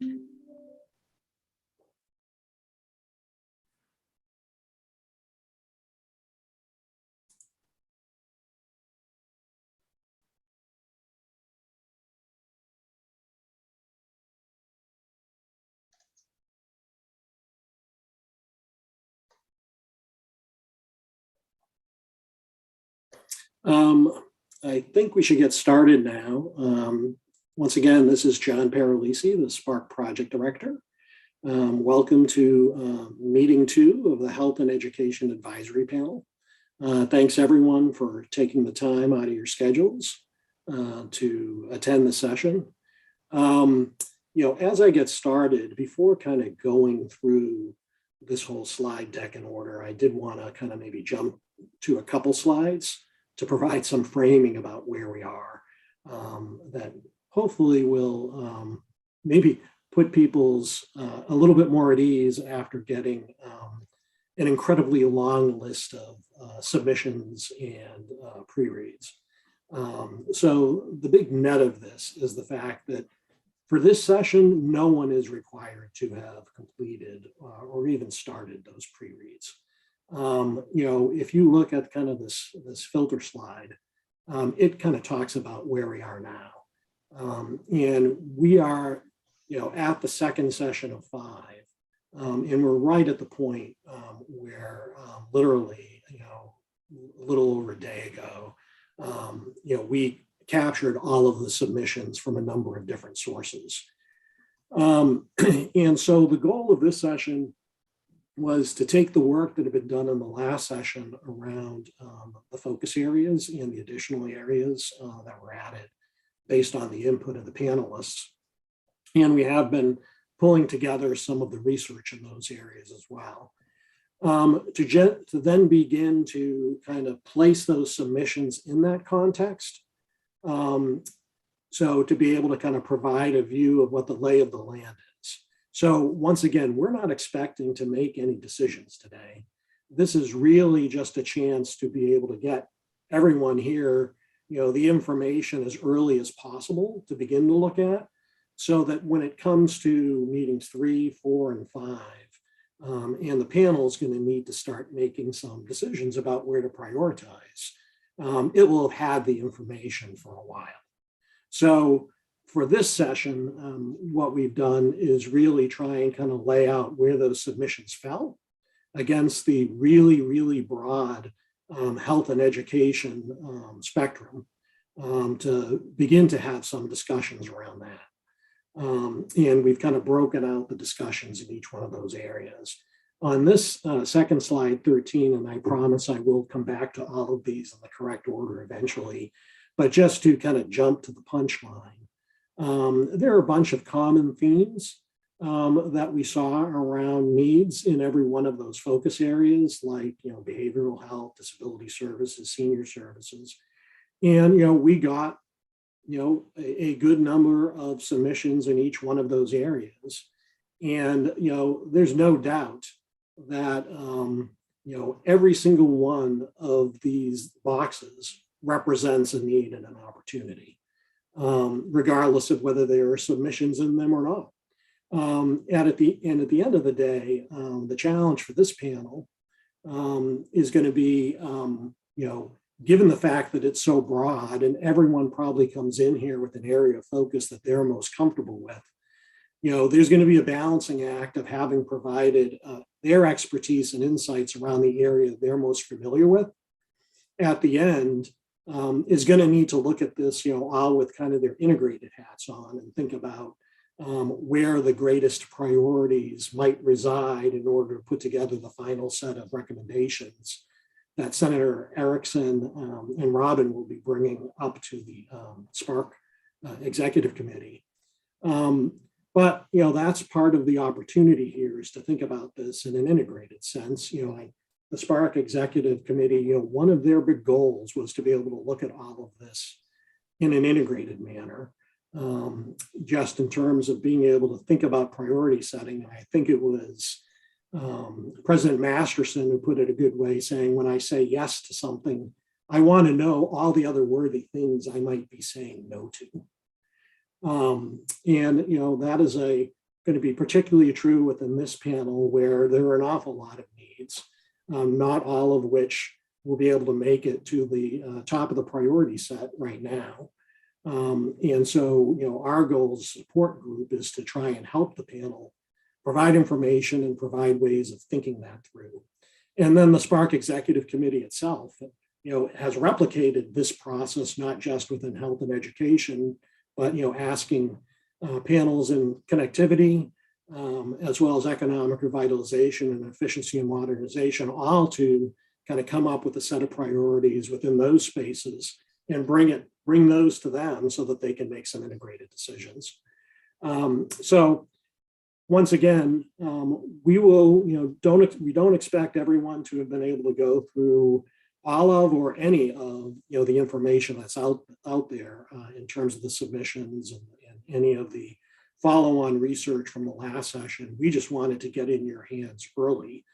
I think we should get started now. Once again, this is John Paralisi, the Spark Project Director. Welcome to meeting 2 of the Health and Education Advisory Panel. Thanks everyone for taking the time out of your schedules to attend the session. As I get started, before kind of going through this whole slide deck in order, I did want to kind of maybe jump to a couple slides to provide some framing about where we are that hopefully will maybe put people's a little bit more at ease after getting an incredibly long list of submissions and pre-reads. So the big net of this is the fact that for this session, no one is required to have completed or even started those pre-reads. If you look at kind of this filter slide, it kind of talks about where we are now. And we are, at the second session of 5, and we're right at the point where literally, a little over a day ago, we captured all of the submissions from a number of different sources. And so the goal of this session was to take the work that had been done in the last session around the focus areas and the additional areas that were added based on the input of the panelists. And we have been pulling together some of the research in those areas as well. To then begin to kind of place those submissions in that context. So to be able to kind of provide a view of what the lay of the land is. So once again, we're not expecting to make any decisions today. This is really just a chance to be able to get everyone here, the information as early as possible to begin to look at, so that when it comes to meetings 3, 4, and 5, and the panel is going to need to start making some decisions about where to prioritize, it will have had the information for a while. So for this session, what we've done is really try and kind of lay out where those submissions fell against the really, really broad health and education spectrum to begin to have some discussions around that. And we've kind of broken out the discussions in each one of those areas. On this second slide, 13, and I promise I will come back to all of these in the correct order eventually, but just to kind of jump to the punchline, there are a bunch of common themes that we saw around needs in every one of those focus areas, like behavioral health, disability services, senior services. And we got a good number of submissions in each one of those areas. And there's no doubt that every single one of these boxes represents a need and an opportunity, regardless of whether there are submissions in them or not. And at the end of the day, the challenge for this panel is going to be, given the fact that it's so broad and everyone probably comes in here with an area of focus that they're most comfortable with, there's going to be a balancing act of having provided their expertise and insights around the area they're most familiar with. At the end, is going to need to look at this, all with kind of their integrated hats on and think about where the greatest priorities might reside in order to put together the final set of recommendations that Senator Erickson and Robin will be bringing up to the Spark Executive Committee. But that's part of the opportunity here, is to think about this in an integrated sense. The Spark Executive Committee, one of their big goals was to be able to look at all of this in an integrated manner, just in terms of being able to think about priority setting. I think it was President Masterson who put it a good way, saying, when I say yes to something, I want to know all the other worthy things I might be saying no to. And that is a going to be particularly true within this panel, where there are an awful lot of needs, not all of which will be able to make it to the top of the priority set right now. And so, our goal as a support group is to try and help the panel provide information and provide ways of thinking that through. And then the Spark Executive Committee itself, has replicated this process, not just within health and education, but, asking panels in connectivity, as well as economic revitalization and efficiency and modernization, all to kind of come up with a set of priorities within those spaces and bring those to them so that they can make some integrated decisions. So once again, we don't expect everyone to have been able to go through all of or any of the information that's out there in terms of the submissions and any of the follow-on research from the last session. We just wanted to get in your hands early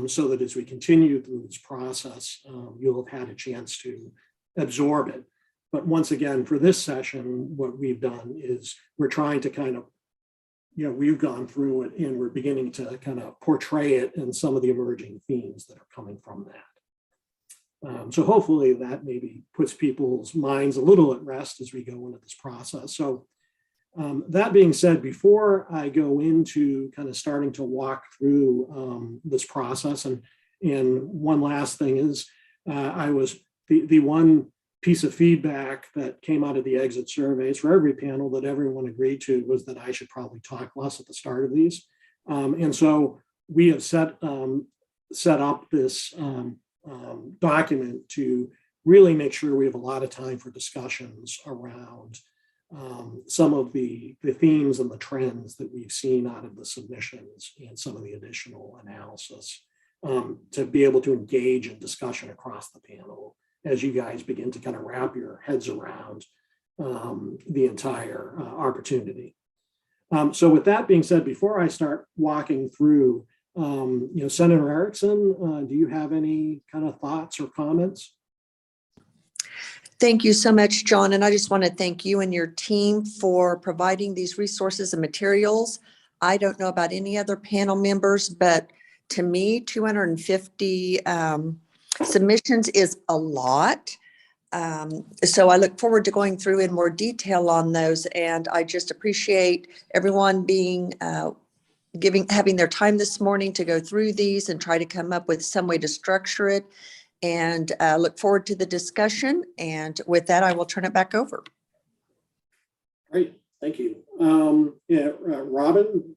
so that as we continue through this process, you'll have had a chance to absorb it. But once again, for this session, what we've done is we're trying to kind of, we've gone through it and we're beginning to kind of portray it in some of the emerging themes that are coming from that. So hopefully that maybe puts people's minds a little at rest as we go into this process. So that being said, before I go into kind of starting to walk through this process, and one last thing is, I was the one piece of feedback that came out of the exit surveys for every panel that everyone agreed to was that I should probably talk less at the start of these. And so we have set up this document to really make sure we have a lot of time for discussions around some of the themes and the trends that we've seen out of the submissions and some of the additional analysis to be able to engage in discussion across the panel as you guys begin to kind of wrap your heads around the entire opportunity. So with that being said, before I start walking through, Senator Erickson, do you have any kind of thoughts or comments? Thank you so much, John. And I just want to thank you and your team for providing these resources and materials. I don't know about any other panel members, but to me, 250 submissions is a lot. So I look forward to going through in more detail on those. And I just appreciate everyone being having their time this morning to go through these and try to come up with some way to structure it. And look forward to the discussion. And with that, I will turn it back over. Great, thank you. Robin,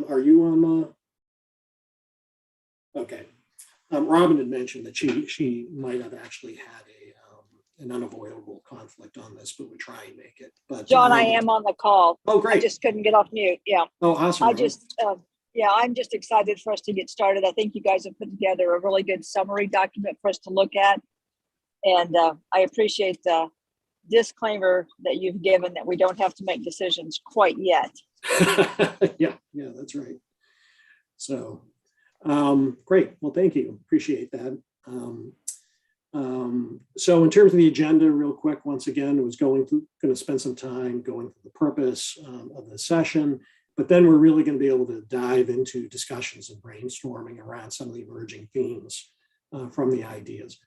are you on the? Okay. Robin had mentioned that she might have actually had an unavoidable conflict on this, but we try and make it. But John, I am on the call. Oh, great! I just couldn't get off mute. Yeah. Oh, awesome! I'm just excited for us to get started. I think you guys have put together a really good summary document for us to look at, and I appreciate the disclaimer that you've given that we don't have to make decisions quite yet. yeah, that's right. So. Great. Well, thank you. Appreciate that. So in terms of the agenda, real quick, once again, it was going to spend some time going through the purpose of the session, but then we're really going to be able to dive into discussions and brainstorming around some of the emerging themes from the ideas.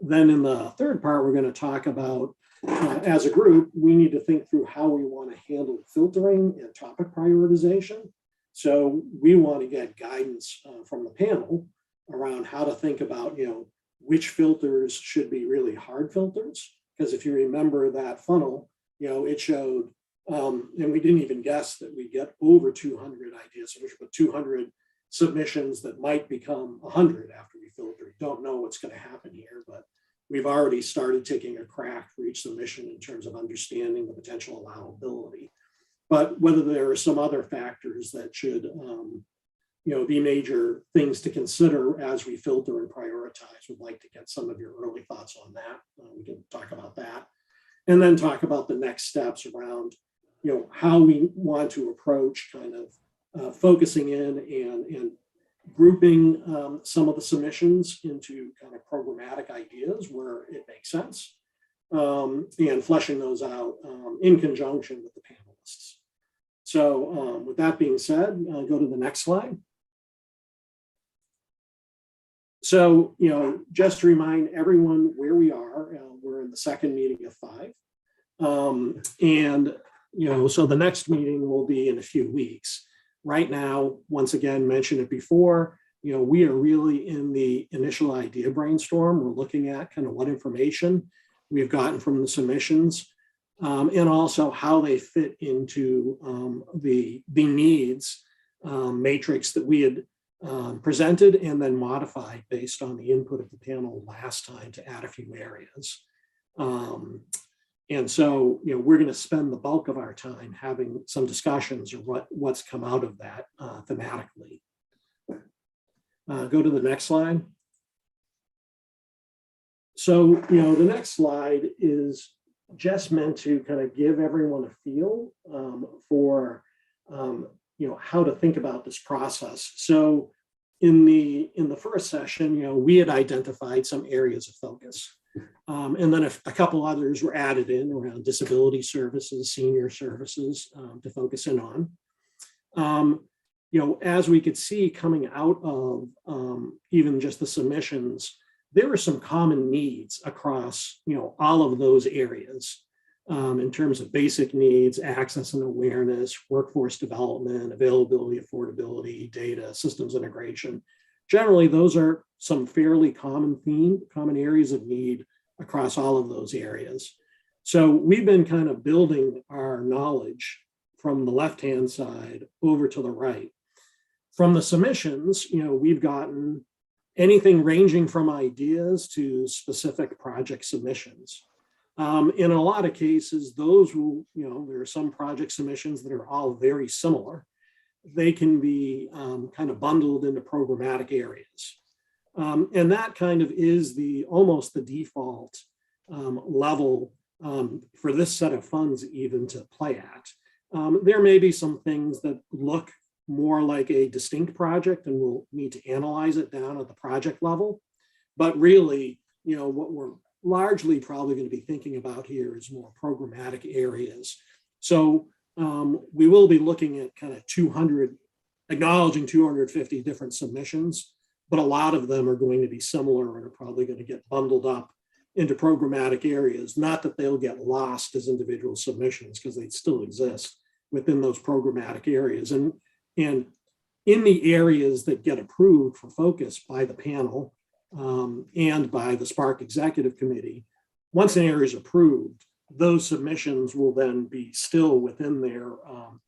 Then in the third part, we're going to talk about, as a group, we need to think through how we want to handle filtering and topic prioritization. So we want to get guidance from the panel around how to think about, which filters should be really hard filters. Because if you remember that funnel, it showed, and we didn't even guess that we get over 200 ideas, but 200 submissions that might become 100 after we filter. Don't know what's going to happen here, but we've already started taking a crack for each submission in terms of understanding the potential allowability. But whether there are some other factors that should, be major things to consider as we filter and prioritize, we'd like to get some of your early thoughts on that. We can talk about that, and then talk about the next steps around, how we want to approach kind of focusing in and grouping some of the submissions into kind of programmatic ideas where it makes sense, and fleshing those out in conjunction with the panelists. So with that being said, go to the next slide. So, just to remind everyone where we are, we're in the second meeting of 5. So the next meeting will be in a few weeks. Right now, once again, mentioned it before, we are really in the initial idea brainstorm. We're looking at kind of what information we've gotten from the submissions, and also how they fit into the needs matrix that we had presented and then modified based on the input of the panel last time to add a few areas. And so, we're going to spend the bulk of our time having some discussions or what's come out of that thematically. Go to the next slide. So, the next slide is just meant to kind of give everyone a feel for, how to think about this process. So in the first session, we had identified some areas of focus. And then a couple others were added in around disability services, senior services to focus in on. As we could see coming out of even just the submissions, there were some common needs across, all of those areas in terms of basic needs, access and awareness, workforce development, availability, affordability, data, systems integration. Generally, those are some fairly common areas of need across all of those areas. So we've been kind of building our knowledge from the left-hand side over to the right. From the submissions, we've gotten anything ranging from ideas to specific project submissions. In a lot of cases, those will, there are some project submissions that are all very similar. They can be kind of bundled into programmatic areas. And that kind of is almost the default level for this set of funds even to play at. There may be some things that look more like a distinct project and we'll need to analyze it down at the project level. But really, what we're largely probably going to be thinking about here is more programmatic areas. So we will be looking at kind of acknowledging 250 different submissions, but a lot of them are going to be similar and are probably going to get bundled up into programmatic areas. Not that they'll get lost as individual submissions, because they still exist within those programmatic areas. And in the areas that get approved for focus by the panel and by the Spark Executive Committee, once an area is approved, those submissions will then be still within there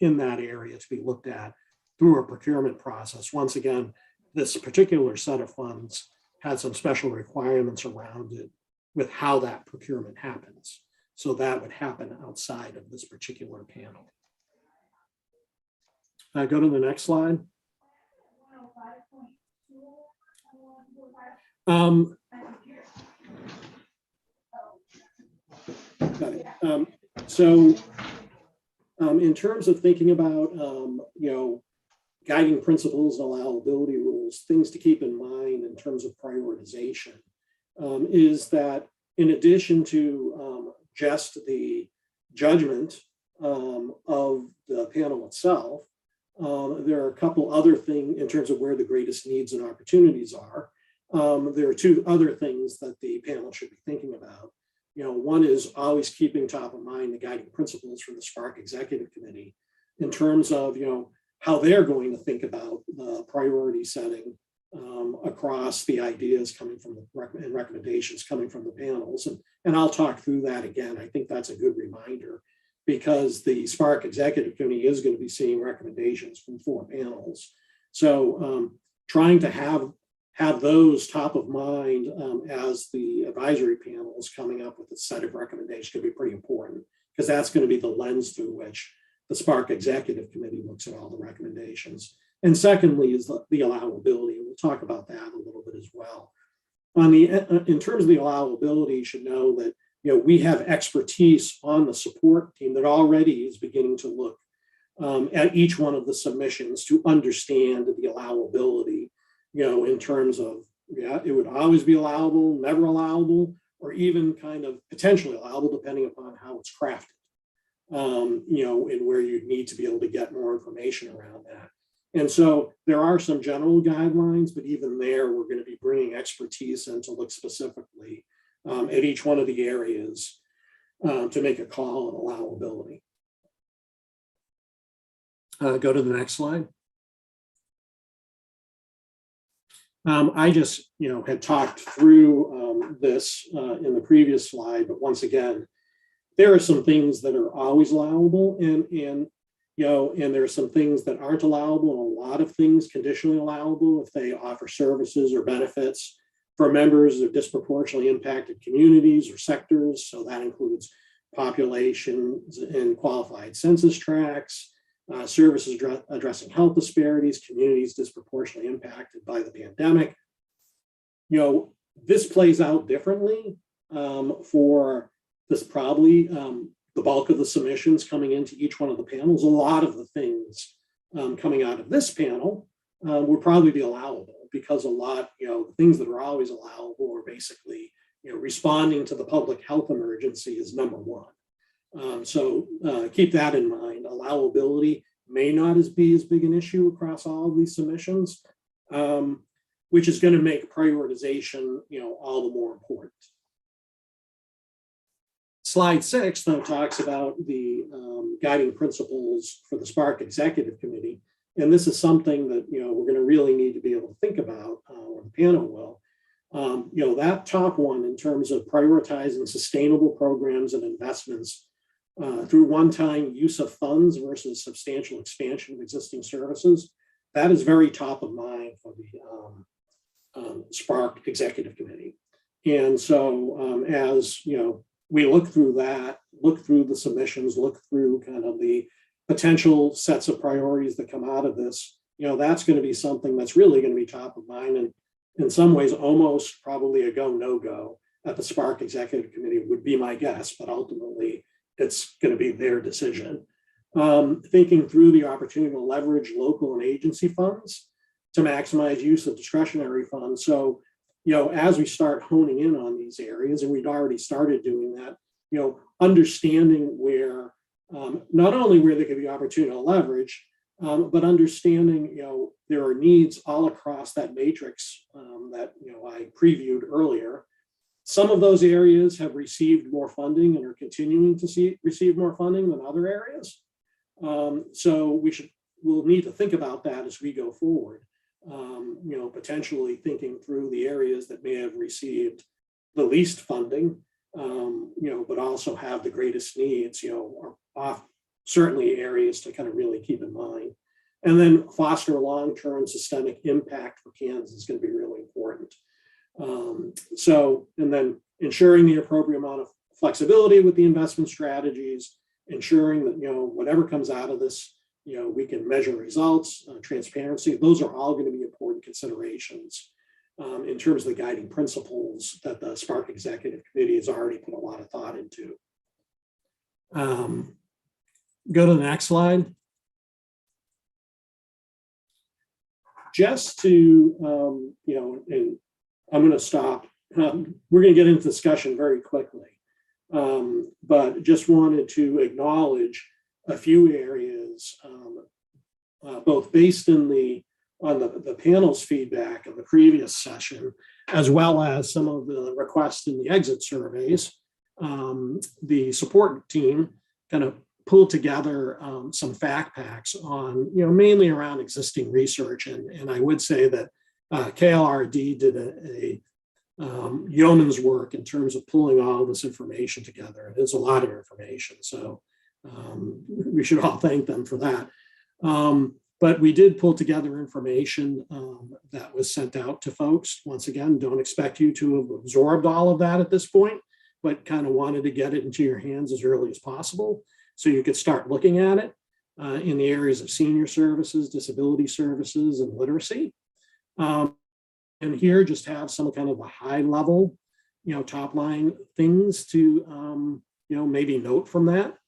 in that area to be looked at through a procurement process. Once again, this particular set of funds had some special requirements around it with how that procurement happens. So that would happen outside of this particular panel. Go to the next slide. In terms of thinking about, guiding principles and allowability rules, things to keep in mind in terms of prioritization is that in addition to just the judgment of the panel itself, there are a couple other things in terms of where the greatest needs and opportunities are. There are two other things that the panel should be thinking about. One is always keeping top of mind the guiding principles from the Spark Executive Committee in terms of, how they're going to think about the priority setting across the ideas coming from the recommendations coming from the panels. And I'll talk through that again. I think that's a good reminder because the Spark Executive Committee is going to be seeing recommendations from 4 panels. So trying to have those top of mind as the advisory panel is coming up with a set of recommendations could be pretty important because that's going to be the lens through which the Spark Executive Committee looks at all the recommendations. And secondly is the allowability. We'll talk about that a little bit as well. In terms of the allowability, you should know that we have expertise on the support team that already is beginning to look at each one of the submissions to understand the allowability, in terms of, it would always be allowable, never allowable, or even kind of potentially allowable depending upon how it's crafted. and where you need to be able to get more information around that. And so there are some general guidelines, but even there, we're going to be bringing expertise in to look specifically at each one of the areas to make a call on allowability. Go to the next slide. I just, had talked through this in the previous slide, but once again, there are some things that are always allowable, and there are some things that aren't allowable, and a lot of things conditionally allowable if they offer services or benefits for members of disproportionately impacted communities or sectors. So that includes populations in qualified census tracts, services addressing health disparities, communities disproportionately impacted by the pandemic. This plays out differently for this probably the bulk of the submissions coming into each one of the panels. A lot of the things coming out of this panel would probably be allowable, because a lot, the things that are always allowable are basically, responding to the public health emergency is number one. So keep that in mind. Allowability may not be as big an issue across all of these submissions, which is going to make prioritization, all the more important. Slide 6 now talks about the guiding principles for the SPARC Executive Committee. And this is something that, we're going to really need to be able to think about, or the panel will. That top one, in terms of prioritizing sustainable programs and investments through one-time use of funds versus substantial expansion of existing services, that is very top of mind for the SPARC Executive Committee. And so as, we look through that, look through the submissions, look through kind of the potential sets of priorities that come out of this, that's going to be something that's really going to be top of mind, and in some ways almost probably a go, no go at the SPARC Executive Committee would be my guess, but ultimately it's going to be their decision. Thinking through the opportunity to leverage local and agency funds to maximize use of discretionary funds. So, as we start honing in on these areas, and we'd already started doing that, understanding where, not only where there could be opportunity to leverage, but understanding, there are needs all across that matrix that, I previewed earlier. Some of those areas have received more funding and are continuing to receive more funding than other areas. So we'll need to think about that as we go forward. Potentially thinking through the areas that may have received the least funding, but also have the greatest needs, are certainly areas to kind of really keep in mind. And then foster long-term systemic impact for Kansas is going to be really important. And then ensuring the appropriate amount of flexibility with the investment strategies, ensuring that, whatever comes out of this, we can measure results, transparency. Those are all going to be important considerations in terms of the guiding principles that the SPARC Executive Committee has already put a lot of thought into. Go to the next slide. Just to, and I'm going to stop. We're going to get into discussion very quickly, but just wanted to acknowledge a few areas, both based on the panel's feedback of the previous session, as well as some of the requests in the exit surveys. The support team kind of pulled together some fact packs on, mainly around existing research. And I would say that KLRD did a yeoman's work in terms of pulling all this information together. There's a lot of information, so we should all thank them for that. But we did pull together information that was sent out to folks. Once again, don't expect you to have absorbed all of that at this point, but kind of wanted to get it into your hands as early as possible so you could start looking at it in the areas of senior services, disability services, and literacy. And here just have some kind of a high level, top line things to, maybe note from that,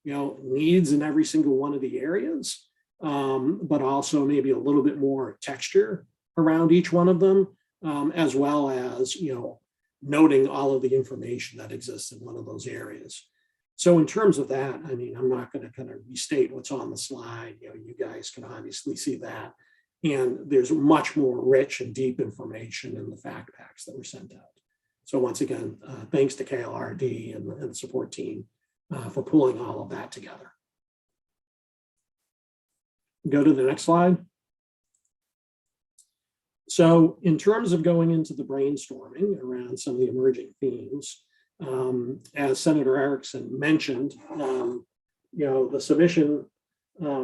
needs in every single one of the areas, but also maybe a little bit more texture around each one of them, as well as, noting all of the information that exists in one of those areas. So in terms of that, I mean, I'm not going to kind of restate what's on the slide. You guys can obviously see that. And there's much more rich and deep information in the fact packs that were sent out. So once again, thanks to KLRD and the support team for pulling all of that together. Go to the next slide. So in terms of going into the brainstorming around some of the emerging themes, as Senator Erickson mentioned, the submission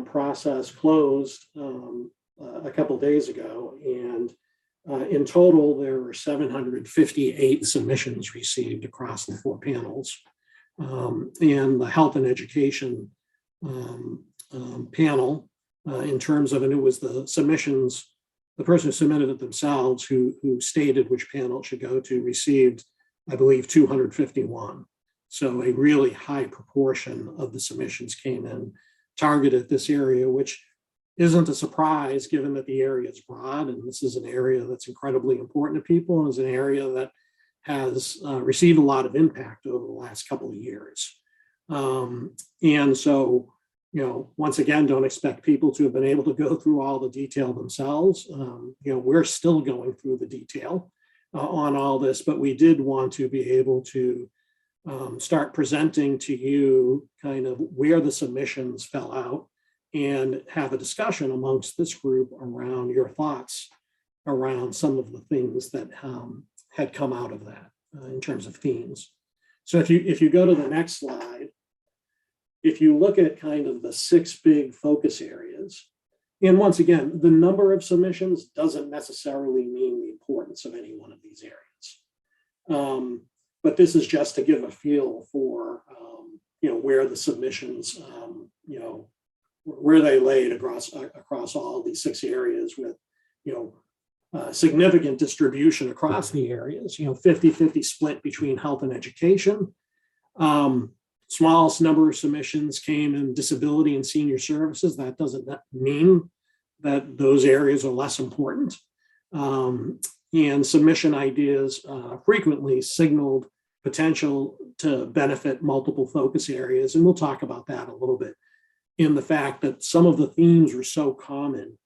process closed a couple of days ago, and in total, there were 758 submissions received across the 4 panels. And the health and education panel, in terms of, and it was the submissions, the person who submitted it themselves who stated which panel it should go to, received, I believe, 251. So a really high proportion of the submissions came in targeted this area, which isn't a surprise given that the area is broad, and this is an area that's incredibly important to people, and is an area that has received a lot of impact over the last couple of years. And so, once again, don't expect people to have been able to go through all the detail themselves. We're still going through the detail on all this, but we did want to be able to start presenting to you kind of where the submissions fell out and have a discussion amongst this group around your thoughts around some of the things that had come out of that in terms of themes. So if you go to the next slide, if you look at kind of the 6 big focus areas, and once again, the number of submissions doesn't necessarily mean the importance of any one of these areas. But this is just to give a feel for, where the submissions, where they laid across all these 6 areas with, significant distribution across the areas, 50-50 split between health and education. Smallest number of submissions came in disability and senior services. That doesn't mean that those areas are less important. And submission ideas frequently signaled potential to benefit multiple focus areas. And we'll talk about that a little bit, in the fact that some of the themes were so common.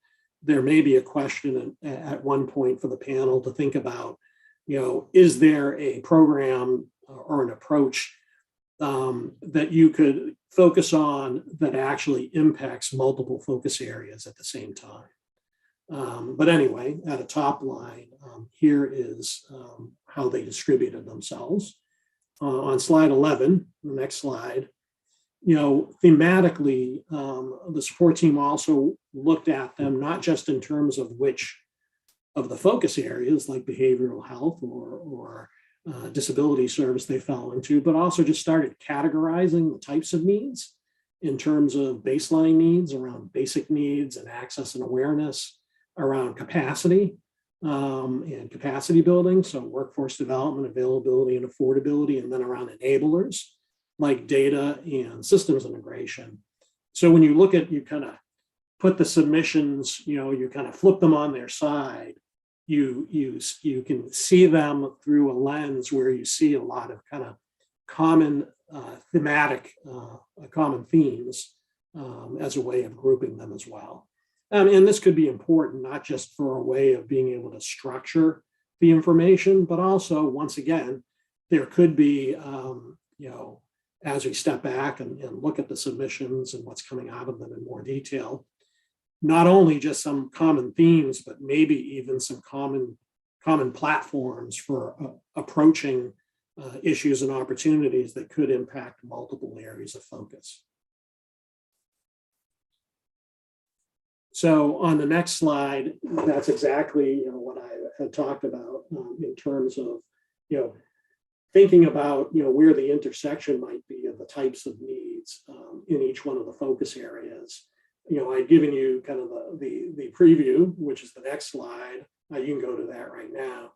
There may be a question at one point for the panel to think about, is there a program or an approach that you could focus on that actually impacts multiple focus areas at the same time. But anyway, at a top line, here is how they distributed themselves. On slide 11, the next slide, thematically, the support team also looked at them, not just in terms of which of the focus areas like behavioral health or disability service they fell into, but also just started categorizing the types of needs in terms of baseline needs around basic needs and access and awareness, around capacity and capacity building, so workforce development, availability and affordability, and then around enablers like data and systems integration. So when you look at, you kind of put the submissions, you kind of flip them on their side, you can see them through a lens where you see a lot of kind of common thematic, common themes as a way of grouping them as well. And this could be important, not just for a way of being able to structure the information, but also, once again, there could be, as we step back and look at the submissions and what's coming out of them in more detail, not only just some common themes, but maybe even some common platforms for approaching issues and opportunities that could impact multiple areas of focus. So on the next slide, that's exactly what I had talked about in terms of thinking about where the intersection might be of the types of needs in each one of the focus areas. I've given you kind of the preview, which is the next slide. You can go to that right now,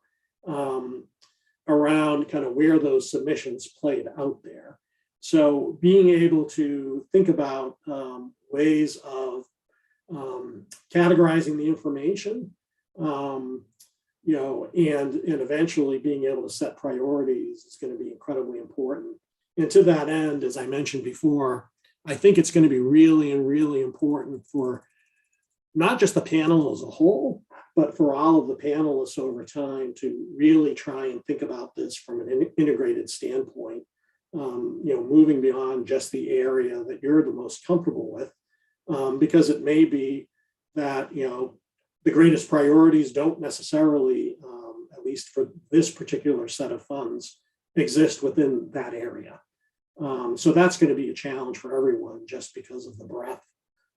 around kind of where those submissions played out there. So being able to think about ways of categorizing the information, and eventually being able to set priorities is going to be incredibly important. And to that end, as I mentioned before, I think it's going to be really and really important for not just the panel as a whole, but for all of the panelists over time to really try and think about this from an integrated standpoint, moving beyond just the area that you're the most comfortable with, because it may be that, the greatest priorities don't necessarily, at least for this particular set of funds, exist within that area. So that's going to be a challenge for everyone just because of the breadth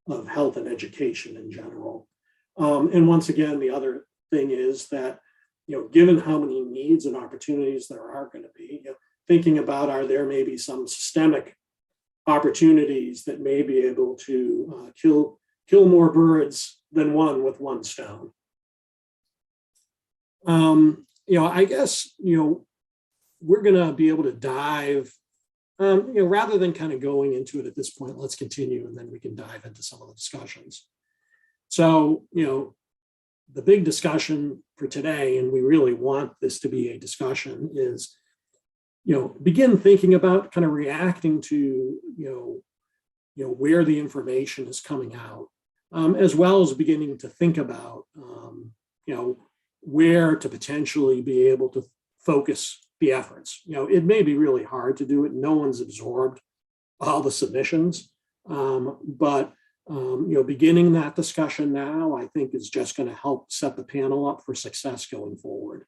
of health and education in general. And once again, the other thing is that, given how many needs and opportunities there are going to be, thinking about, are there maybe some systemic opportunities that may be able to kill more birds than one with one stone. I guess, we're going to be able to dive, rather than kind of going into it at this point, let's continue and then we can dive into some of the discussions. So, the big discussion for today, and we really want this to be a discussion, is, begin thinking about kind of reacting to, where the information is coming out, as well as beginning to think about, where to potentially be able to focus the efforts. It may be really hard to do it. No one's absorbed all the submissions, but beginning that discussion now, I think, is just going to help set the panel up for success going forward.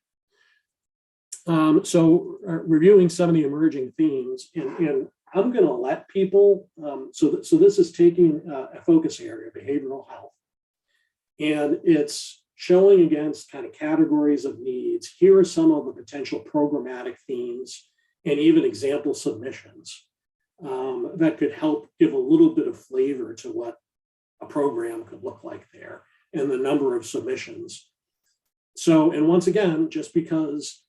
So reviewing some of the emerging themes, and I'm going to let people, so this is taking a focus area, behavioral health, and it's showing against kind of categories of needs. Here are some of the potential programmatic themes and even example submissions that could help give a little bit of flavor to what a program could look like there and the number of submissions. So, and once again, just because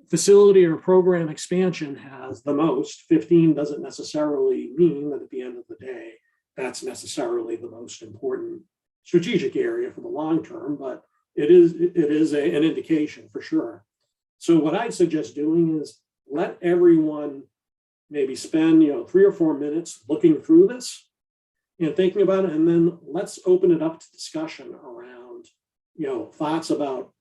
facility or program expansion has the most, 15 doesn't necessarily mean that at the end of the day, that's necessarily the most important strategic area for the long term, but it is an indication for sure. So what I'd suggest doing is let everyone maybe spend 3 or 4 minutes looking through this and thinking about it, and then let's open it up to discussion around thoughts about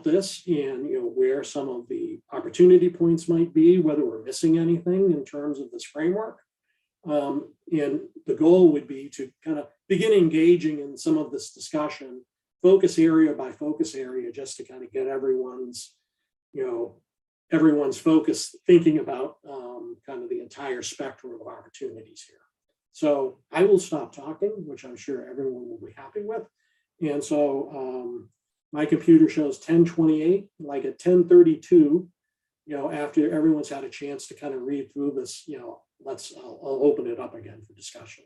this and where some of the opportunity points might be, whether we're missing anything in terms of this framework. And the goal would be to kind of begin engaging in some of this discussion, focus area by focus area, just to kind of get everyone's focus thinking about kind of the entire spectrum of opportunities here. So I will stop talking, which I'm sure everyone will be happy with. And so my computer shows 10:28, like at 10:32, after everyone's had a chance to kind of read through this, I'll open it up again for discussion.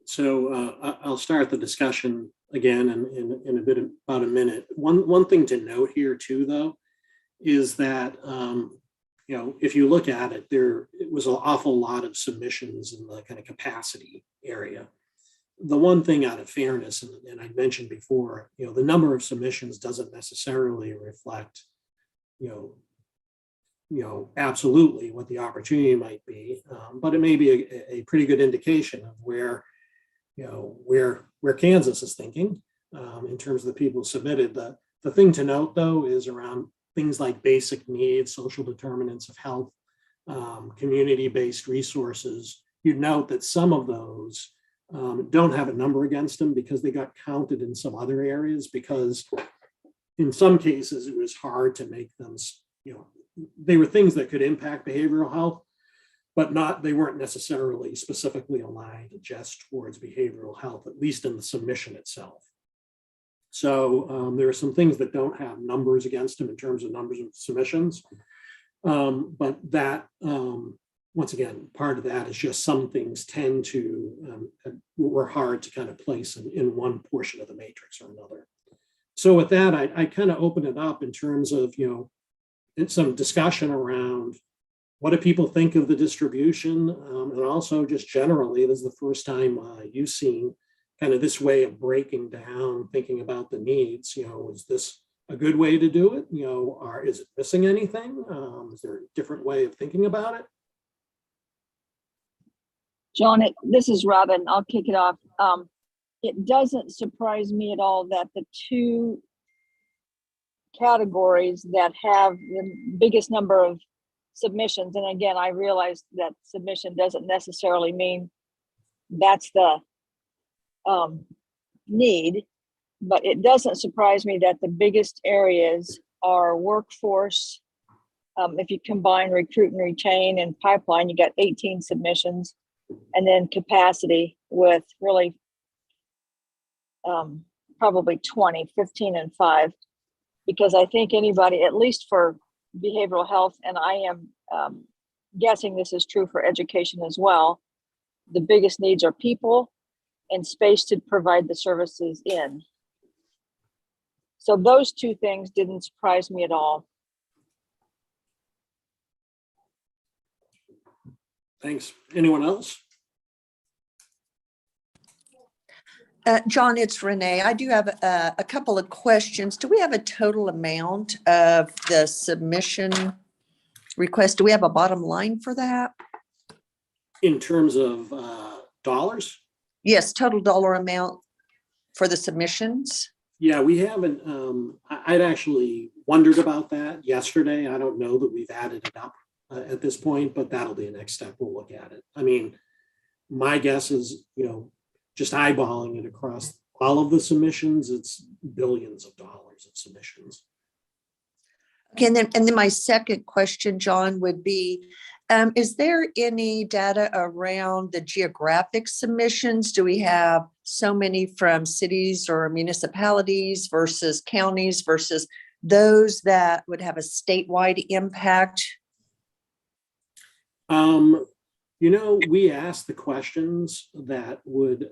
So I'll start the discussion again in a bit about a minute. One thing to note here too, though, is that if you look at it, it was an awful lot of submissions in the kind of capacity area. The one thing out of fairness, and I mentioned before, the number of submissions doesn't necessarily reflect, absolutely what the opportunity might be, but it may be a pretty good indication of where Kansas is thinking in terms of the people who submitted. The thing to note, though, is around things like basic needs, social determinants of health, community-based resources. You'd note that some of those don't have a number against them because they got counted in some other areas, because in some cases it was hard to make them, they were things that could impact behavioral health, but they weren't necessarily specifically aligned just towards behavioral health, at least in the submission itself. So there are some things that don't have numbers against them in terms of numbers of submissions. But that, once again, part of that is just some things tend to, were hard to kind of place in one portion of the matrix or another. So with that, I kind of open it up in terms of, some discussion around what do people think of the distribution, and also just generally, this is the first time you've seen kind of this way of breaking down, thinking about the needs. Is this a good way to do it? Is it missing anything? Is there a different way of thinking about it? John, this is Robin. I'll kick it off. It doesn't surprise me at all that the two categories that have the biggest number of submissions, and again, I realize that submission doesn't necessarily mean that's the need, but it doesn't surprise me that the biggest areas are workforce. If you combine recruit and retain and pipeline, you got 18 submissions, and then capacity with really probably 20, 15 and 5, because I think anybody, at least for behavioral health, and I am guessing this is true for education as well, the biggest needs are people and space to provide the services in. So those two things didn't surprise me at all. Thanks. Anyone else? John, it's Renee. I do have a couple of questions. Do we have a total amount of the submission request? Do we have a bottom line for that? In terms of dollars? Yes, total dollar amount for the submissions. Yeah, we haven't. I'd actually wondered about that yesterday. I don't know that we've added it up at this point, but that'll be a next step. We'll look at it. I mean, my guess is, just eyeballing it across all of the submissions, it's billions of dollars of submissions. Okay, and then my second question, John, would be, is there any data around the geographic submissions? Do we have so many from cities or municipalities versus counties versus those that would have a statewide impact? We asked the questions that would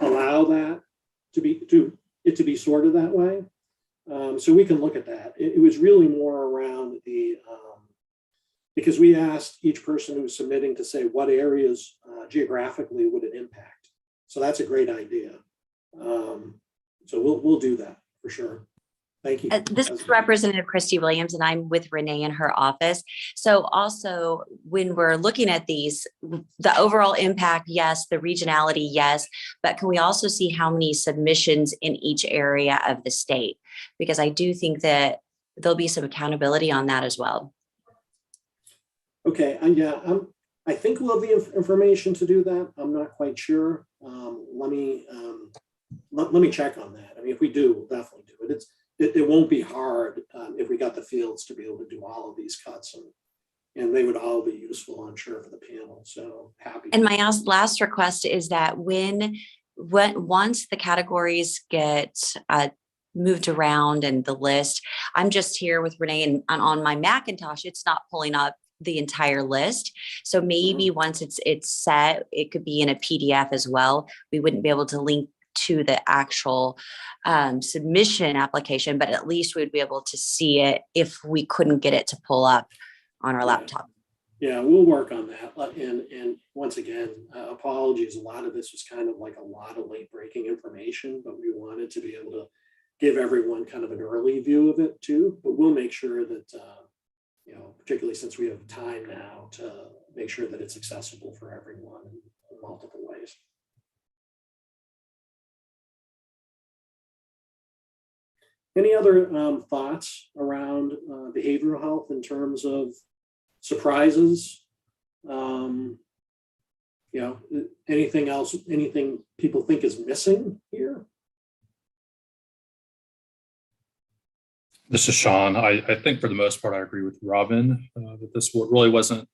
allow that to be sorted that way. So we can look at that. It was really more around because we asked each person who was submitting to say what areas geographically would it impact. So that's a great idea. So we'll do that for sure. Thank you. This is Representative Christy Williams, and I'm with Renee in her office. So also, when we're looking at these, the overall impact, yes, the regionality, yes, but can we also see how many submissions in each area of the state? Because I do think that there'll be some accountability on that as well. Okay, I think we'll have the information to do that. I'm not quite sure. Let me check on that. I mean, if we do, we'll definitely do it. It won't be hard if we got the fields to be able to do all of these cuts, and they would all be useful, I'm sure, for the panel. So happy. And my last request is that once the categories get moved around and the list, I'm just here with Renee, and on my Macintosh, it's not pulling up the entire list. So maybe once it's set, it could be in a PDF as well. We wouldn't be able to link to the actual submission application, but at least we'd be able to see it if we couldn't get it to pull up on our laptop. Yeah, we'll work on that. And once again, apologies. A lot of this was kind of like a lot of late breaking information, but we wanted to be able to give everyone kind of an early view of it too. But we'll make sure that, particularly since we have time now, to make sure that it's accessible for everyone in multiple ways. Any other thoughts around behavioral health in terms of surprises? Anything else, anything people think is missing here? This is Sean. I think for the most part, I agree with Robin that this really wasn't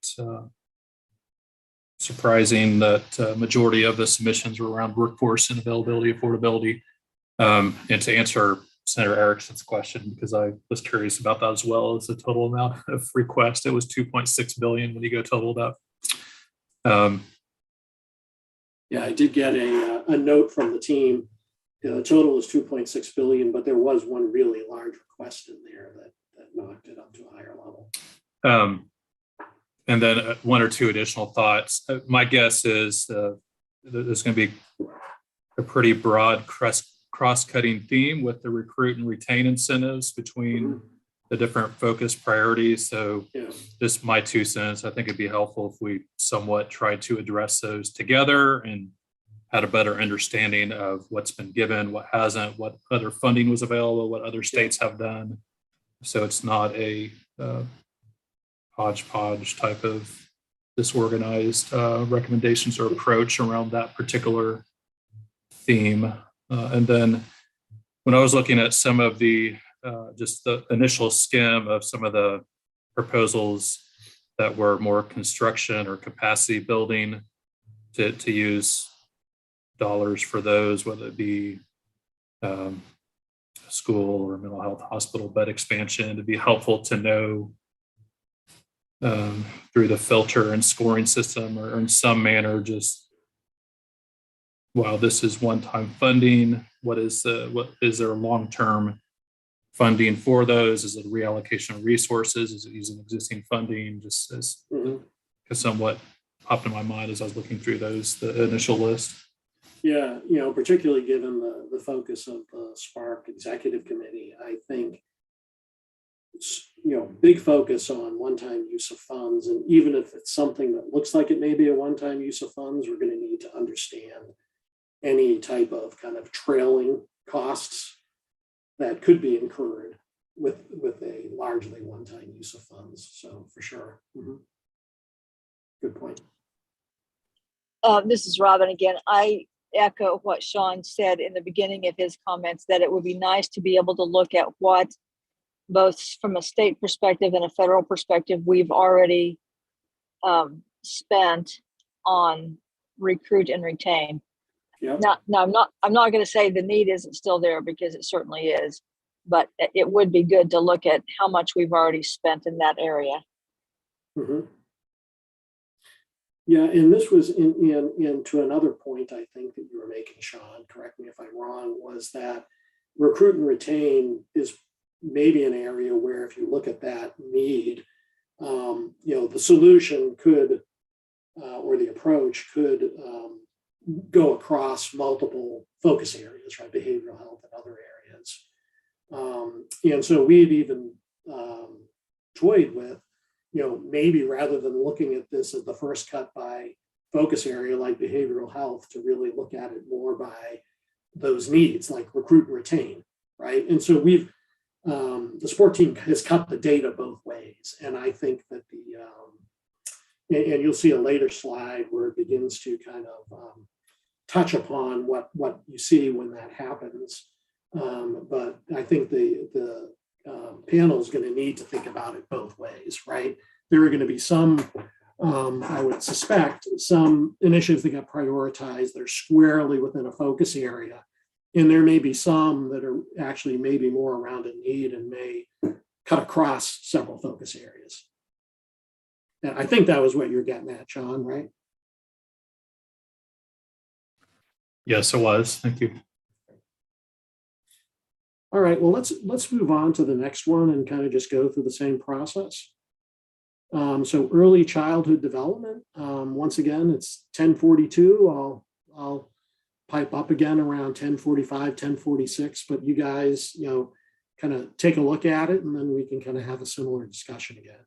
surprising that majority of the submissions were around workforce and availability, affordability. And to answer Senator Erickson's question, because I was curious about that as well, as the total amount of requests, it was 2.6 billion when you go totaled up. Yeah, I did get a note from the team. The total was 2.6 billion, but there was one really large request in there that knocked it up to a higher level. And then one or two additional thoughts. My guess is there's going to be a pretty broad cross-cutting theme with the recruit and retain incentives between the different focus priorities. So just my 2 cents, I think it'd be helpful if we somewhat tried to address those together and had a better understanding of what's been given, what hasn't, what other funding was available, what other states have done. So it's not a hodgepodge type of disorganized recommendations or approach around that particular theme. And then when I was looking at some of the, just the initial skim of some of the proposals that were more construction or capacity building, to use dollars for those, whether it be a school or mental health hospital bed expansion, it'd be helpful to know through the filter and scoring system or in some manner, just while this is one-time funding, what is there long-term funding for those? Is it a reallocation of resources? Is it using existing funding? Just as somewhat popped in my mind as I was looking through the initial list. Yeah, particularly given the focus of the Spark Executive Committee, I think, big focus on one-time use of funds. And even if it's something that looks like it may be a one-time use of funds, we're going to need to understand any type of kind of trailing costs that could be incurred with a largely one-time use of funds. So for sure. Good point. This is Robin again. I echo what Sean said in the beginning of his comments, that it would be nice to be able to look at what, both from a state perspective and a federal perspective, we've already spent on recruit and retain. Yeah. Now, I'm not going to say the need isn't still there, because it certainly is, but it would be good to look at how much we've already spent in that area. Yeah, and this was into another point I think that you were making, Sean, correct me if I'm wrong, was that recruit and retain is maybe an area where if you look at that need, the solution could, or the approach could go across multiple focus areas, right? Behavioral health and other areas. And so we've even toyed with, maybe rather than looking at this as the first cut by focus area like behavioral health, to really look at it more by those needs like recruit and retain, right? And so we've, the sport team has cut the data both ways. And I think that and you'll see a later slide where it begins to kind of touch upon what you see when that happens. But I think the panel is going to need to think about it both ways, right? There are going to be some, I would suspect, some initiatives that get prioritized that are squarely within a focus area. And there may be some that are actually maybe more around a need and may cut across several focus areas. Yeah, I think that was what you're getting at, John, right? Yes, it was. Thank you. All right, well, let's move on to the next one and kind of just go through the same process. So early childhood development, once again, it's 10:42. I'll pipe up again around 10:45, 10:46, but you guys, kind of take a look at it and then we can kind of have a similar discussion again.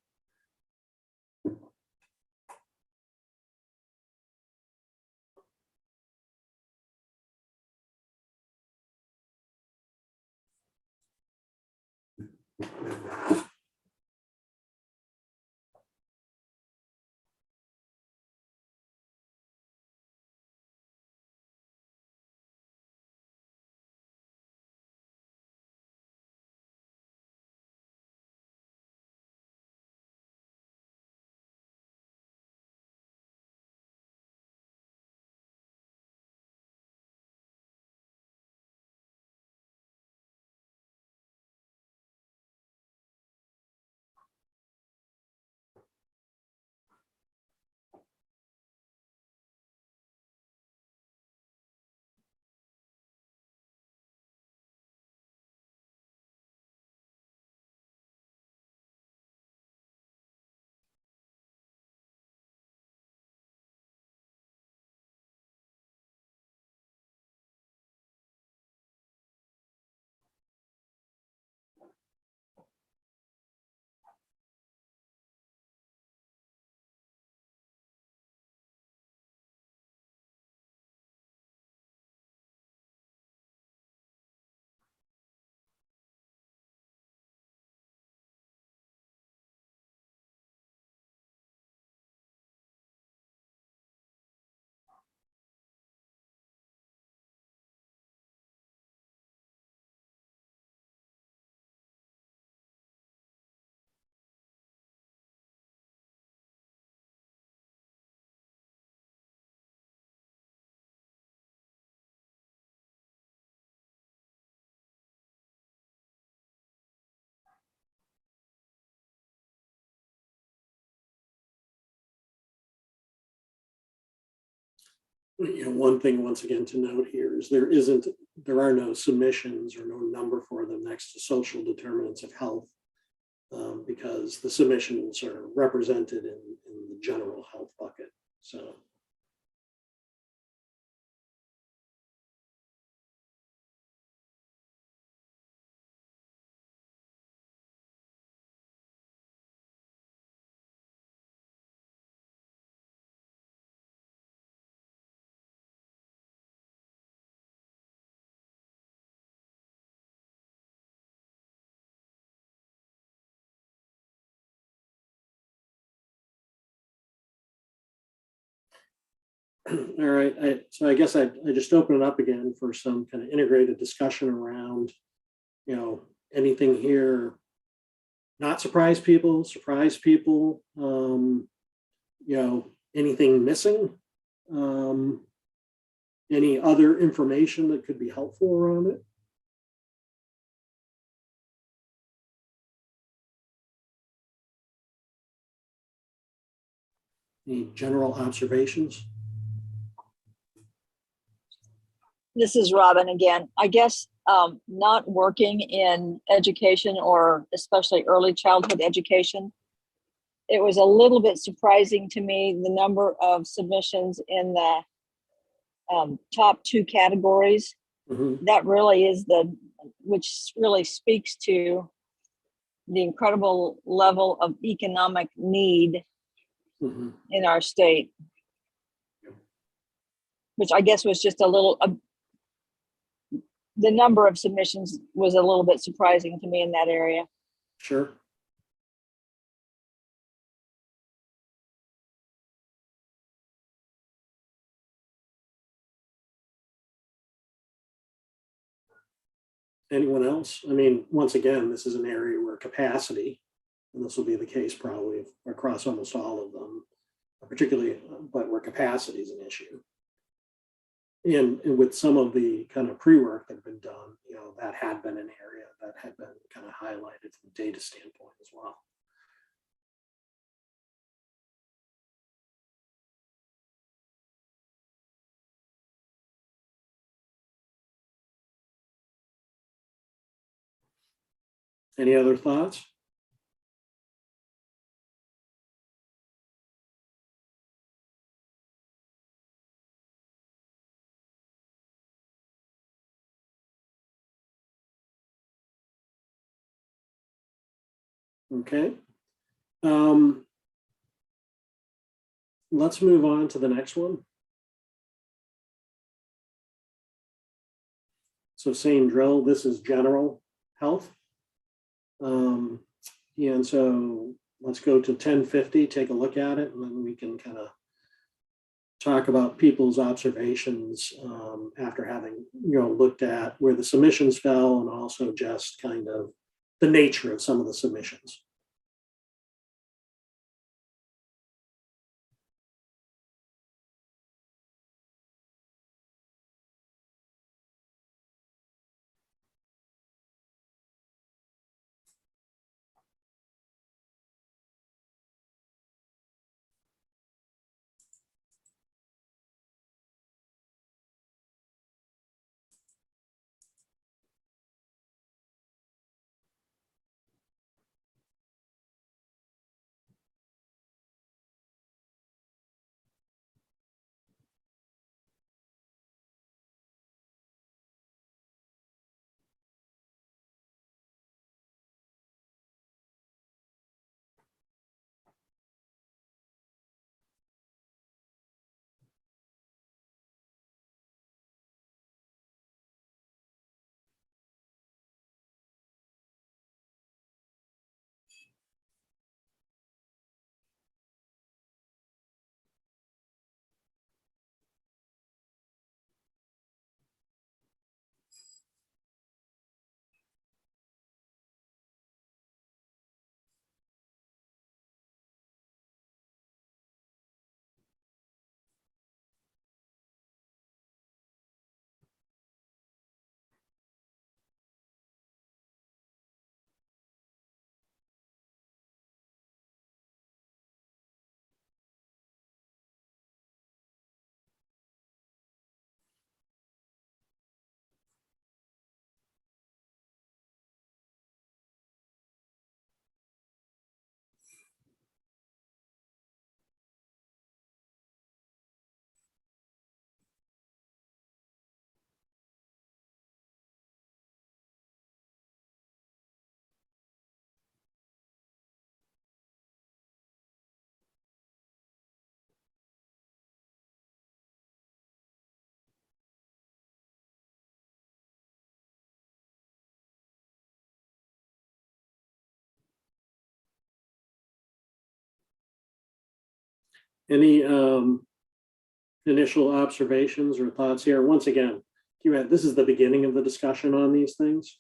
One thing once again to note here is there are no submissions or no number for them next to social determinants of health, because the submissions are represented in the general health bucket. So all right, so I guess I just open it up again for some kind of integrated discussion around, anything here, not surprise people, anything missing, any other information that could be helpful around it. Any general observations? This is Robin again. I guess not working in education or especially early childhood education, it was a little bit surprising to me the number of submissions in the top two categories. Mhm. That really is which really speaks to the incredible level of economic need Mhm. in our state, which I guess was just the number of submissions was a little bit surprising to me in that area. Sure. Anyone else? I mean, once again, this is an area where capacity, and this will be the case probably across almost all of them, particularly, but where capacity is an issue. And with some of the kind of pre-work that had been done, that had been an area that had been kind of highlighted from a data standpoint as well. Any other thoughts? Okay. Let's move on to the next one. So same drill, this is general health. And so let's go to 1050, take a look at it, and then we can kind of talk about people's observations after having, looked at where the submissions fell and also just kind of the nature of some of the submissions. Any initial observations or thoughts here? Once again, this is the beginning of the discussion on these things.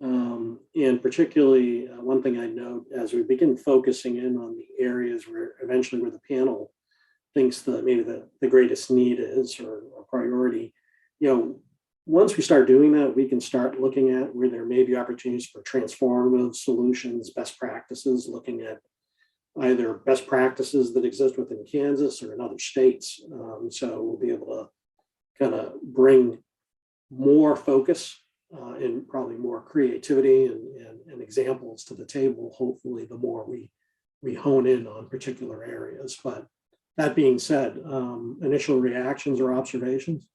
And particularly one thing I note as we begin focusing in on the areas where eventually where the panel thinks that maybe the greatest need is or a priority, once we start doing that, we can start looking at where there may be opportunities for transformative solutions, best practices, looking at either best practices that exist within Kansas or in other states. So we'll be able to kind of bring more focus and probably more creativity and examples to the table, hopefully, the more we hone in on particular areas. But that being said, initial reactions or observations?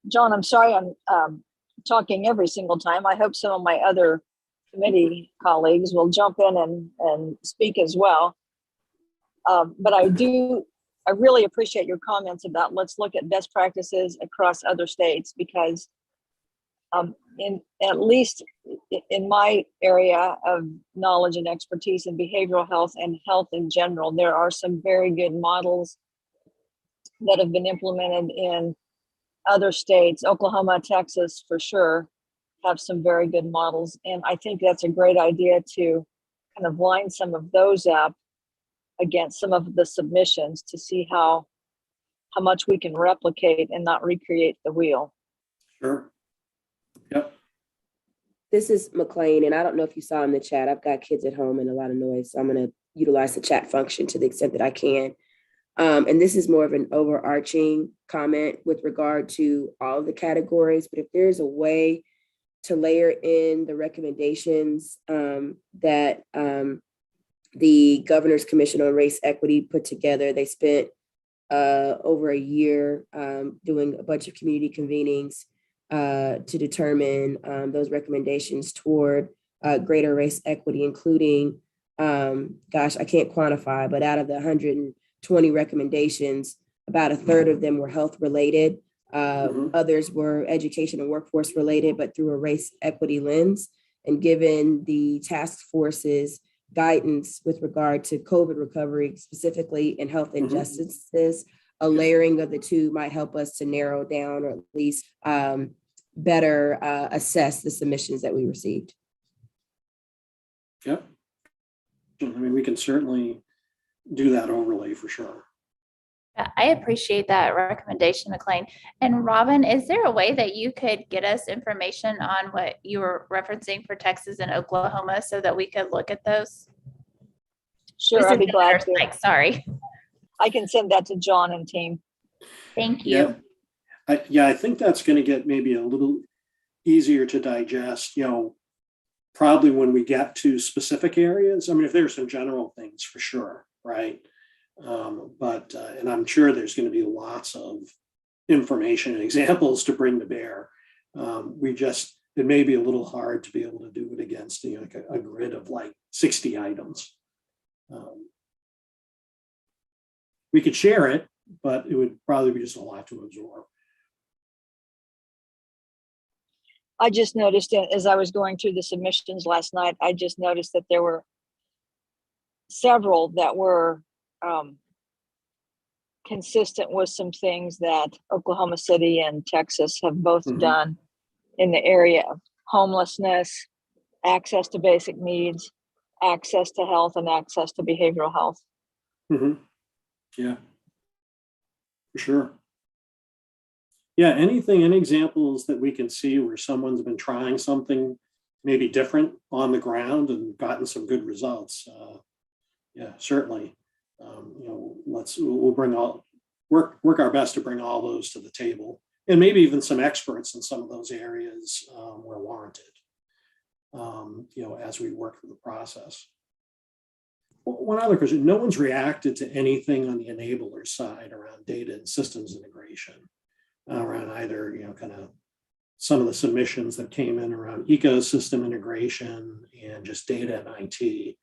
John, I'm sorry I'm talking every single time. I hope some of my other committee colleagues will jump in and speak as well. But I really appreciate your comments about let's look at best practices across other states, because at least in my area of knowledge and expertise in behavioral health and health in general, there are some very good models that have been implemented in other states. Oklahoma, Texas, for sure, have some very good models. And I think that's a great idea to kind of line some of those up against some of the submissions to see how much we can replicate and not recreate the wheel. Sure. Yep. This is McLean, and I don't know if you saw in the chat, I've got kids at home and a lot of noise, so I'm going to utilize the chat function to the extent that I can. And this is more of an overarching comment with regard to all of the categories, but if there's a way to layer in the recommendations that the Governor's Commission on Race Equity put together. They spent over a year doing a bunch of community convenings to determine those recommendations toward greater race equity, including, gosh, I can't quantify, but out of the 120 recommendations, about a third of them were health related. Others were education and workforce related, but through a race equity lens. And given the task force's guidance with regard to COVID recovery, specifically in health injustices, a layering of the two might help us to narrow down or at least better assess the submissions that we received. Yep. I mean, we can certainly do that overlay for sure. I appreciate that recommendation, McLean. And Robin, is there a way that you could get us information on what you were referencing for Texas and Oklahoma so that we could look at those? Sure, I'd be glad to. Like, sorry. I can send that to John and team. Thank you. Yeah, I think that's going to get maybe a little easier to digest, probably when we get to specific areas. I mean, if there's some general things for sure, right? And I'm sure there's going to be lots of information and examples to bring to bear. It may be a little hard to be able to do it against like a grid of like 60 items. We could share it, but it would probably be just a lot to absorb. I just noticed it as I was going through the submissions last night. I just noticed that there were several that were consistent with some things that Oklahoma City and Texas have both done in the area of homelessness, access to basic needs, access to health, and access to behavioral health. Yeah, for sure. Yeah, any examples that we can see where someone's been trying something maybe different on the ground and gotten some good results. Yeah, certainly. We'll work our best to bring all those to the table, and maybe even some experts in some of those areas where warranted. As we work through the process. One other question: no one's reacted to anything on the enabler side around data and systems integration, around either kind of some of the submissions that came in around ecosystem integration and just data and IT.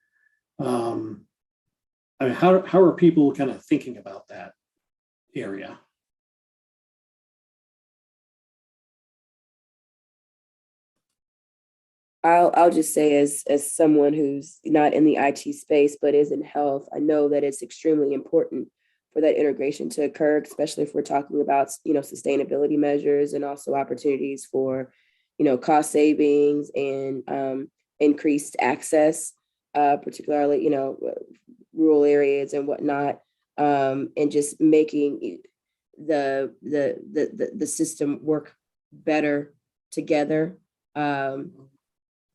I mean, how are people kind of thinking about that area? I'll just say as someone who's not in the IT space, but is in health, I know that it's extremely important for that integration to occur, especially if we're talking about, sustainability measures and also opportunities for, cost savings and increased access, particularly, rural areas and whatnot, and just making the system work better together.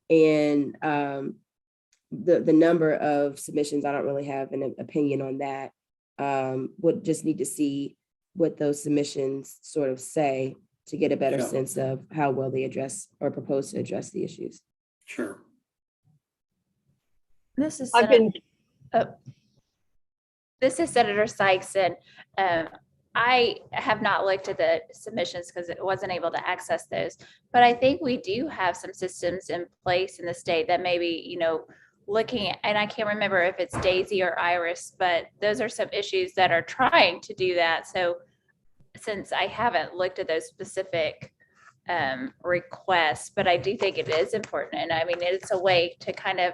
And the number of submissions, I don't really have an opinion on that. Would just need to see what those submissions sort of say to get a better sense of how well they address or propose to address the issues. Sure. This is Senator Sykes, and I have not looked at the submissions because it wasn't able to access those, but I think we do have some systems in place in the state that maybe, looking at, and I can't remember if it's Daisy or Iris, but those are some issues that are trying to do that. So since I haven't looked at those specific requests, but I do think it is important. And I mean, it's a way to kind of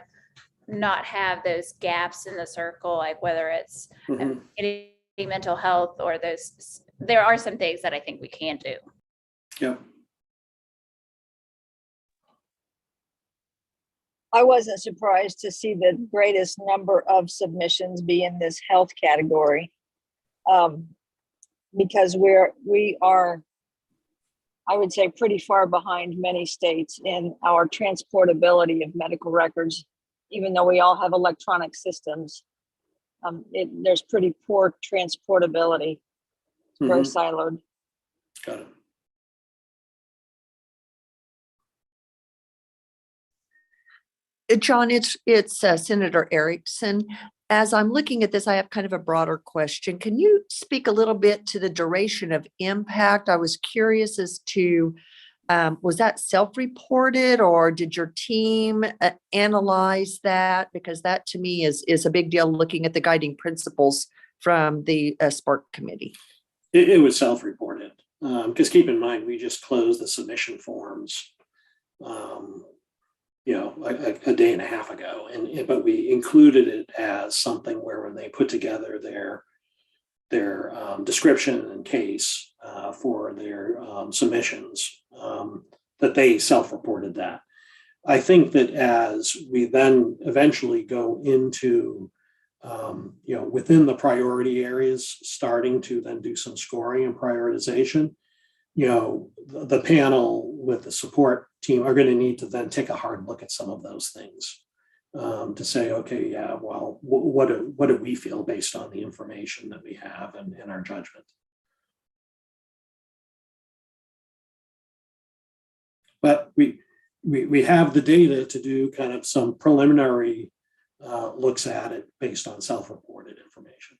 not have those gaps in the circle, like whether it's getting mental health or those, there are some things that I think we can do. Yeah. I wasn't surprised to see the greatest number of submissions be in this health category, because we are I would say, pretty far behind many states in our transportability of medical records, even though we all have electronic systems. There's pretty poor transportability, very Mhm. siloed. Got it. John, it's Senator Erickson. As I'm looking at this, I have kind of a broader question. Can you speak a little bit to the duration of impact? I was curious as to, was that self-reported or did your team analyze that? Because that to me is a big deal, looking at the guiding principles from the Spark Committee. It was self-reported, because keep in mind, we just closed the submission forms, a day and a half ago, but we included it as something where when they put together their description and case for their submissions, that they self-reported that. I think that as we then eventually go into within the priority areas, starting to then do some scoring and prioritization, the panel with the support team are going to need to then take a hard look at some of those things to say, okay, yeah, well, what do we feel based on the information that we have and our judgment? But we have the data to do kind of some preliminary looks at it based on self-reported information.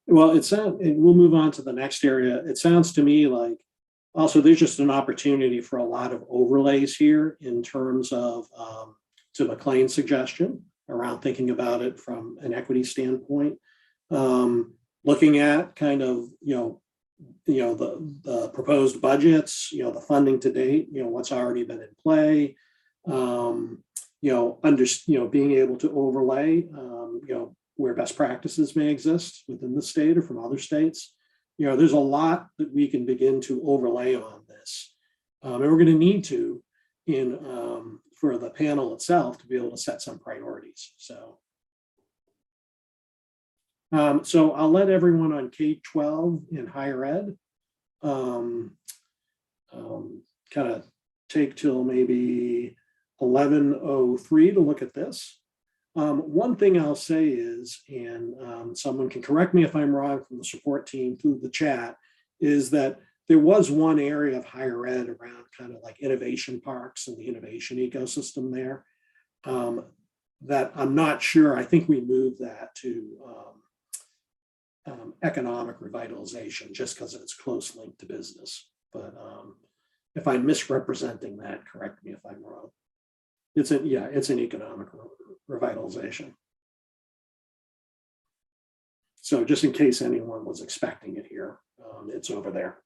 Well, we'll move on to the next area. It sounds to me like also there's just an opportunity for a lot of overlays here in terms of, to McLean's suggestion around thinking about it from an equity standpoint, looking at kind of, the proposed budgets, the funding to date, what's already been in play, being able to overlay, where best practices may exist within the state or from other states. There's a lot that we can begin to overlay on this. And we're going to need to for the panel itself to be able to set some priorities. So I'll let everyone on K-12 in higher ed kind of take till maybe 11:03 to look at this. One thing I'll say is, and someone can correct me if I'm wrong from the support team through the chat, is that there was one area of higher ed around kind of like innovation parks and the innovation ecosystem there that I'm not sure. I think we moved that to economic revitalization just because of its close link to business. But if I'm misrepresenting that, correct me if I'm wrong. It's an economic revitalization. So just in case anyone was expecting it here, it's over there.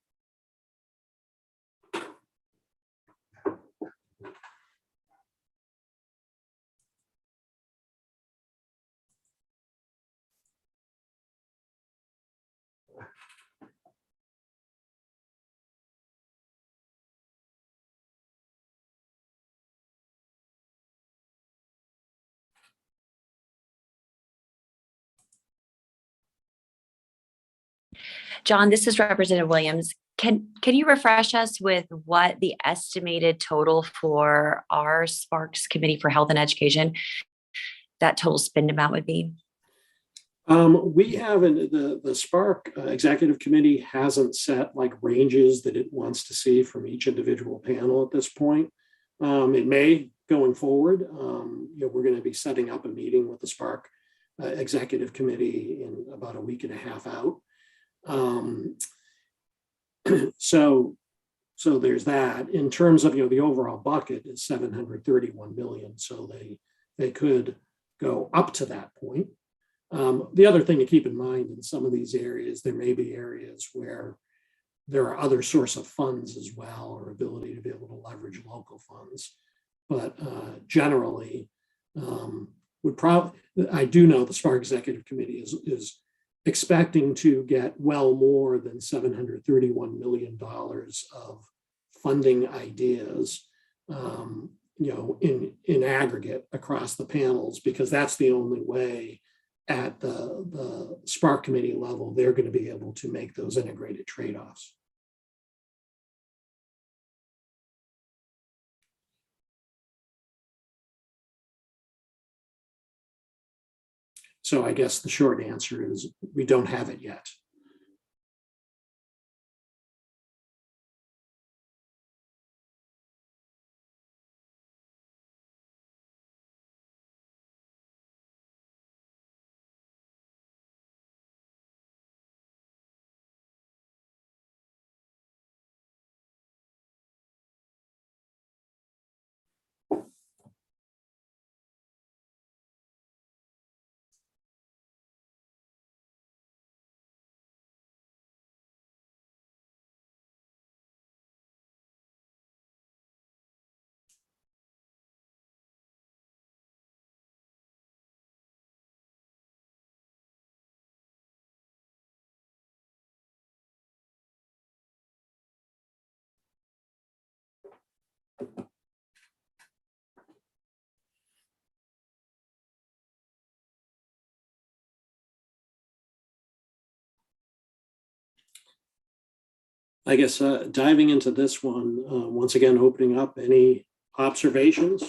John, this is Representative Williams. Can you refresh us with what the estimated total for our Sparks Committee for Health and Education, that total spend amount would be? We haven't, the Spark Executive Committee hasn't set like ranges that it wants to see from each individual panel at this point. It may going forward. We're going to be setting up a meeting with the Spark Executive Committee in about a week and a half out. So there's that. In terms of the overall bucket is 731 million, so they could go up to that point. The other thing to keep in mind in some of these areas, there may be areas where there are other source of funds as well, or ability to be able to leverage local funds. But generally, I do know the Spark Executive Committee is expecting to get well more than $731 million of funding ideas, in aggregate across the panels, because that's the only way at the Spark committee level, they're going to be able to make those integrated trade-offs. So I guess the short answer is we don't have it yet. I guess diving into this one, once again, opening up any observations?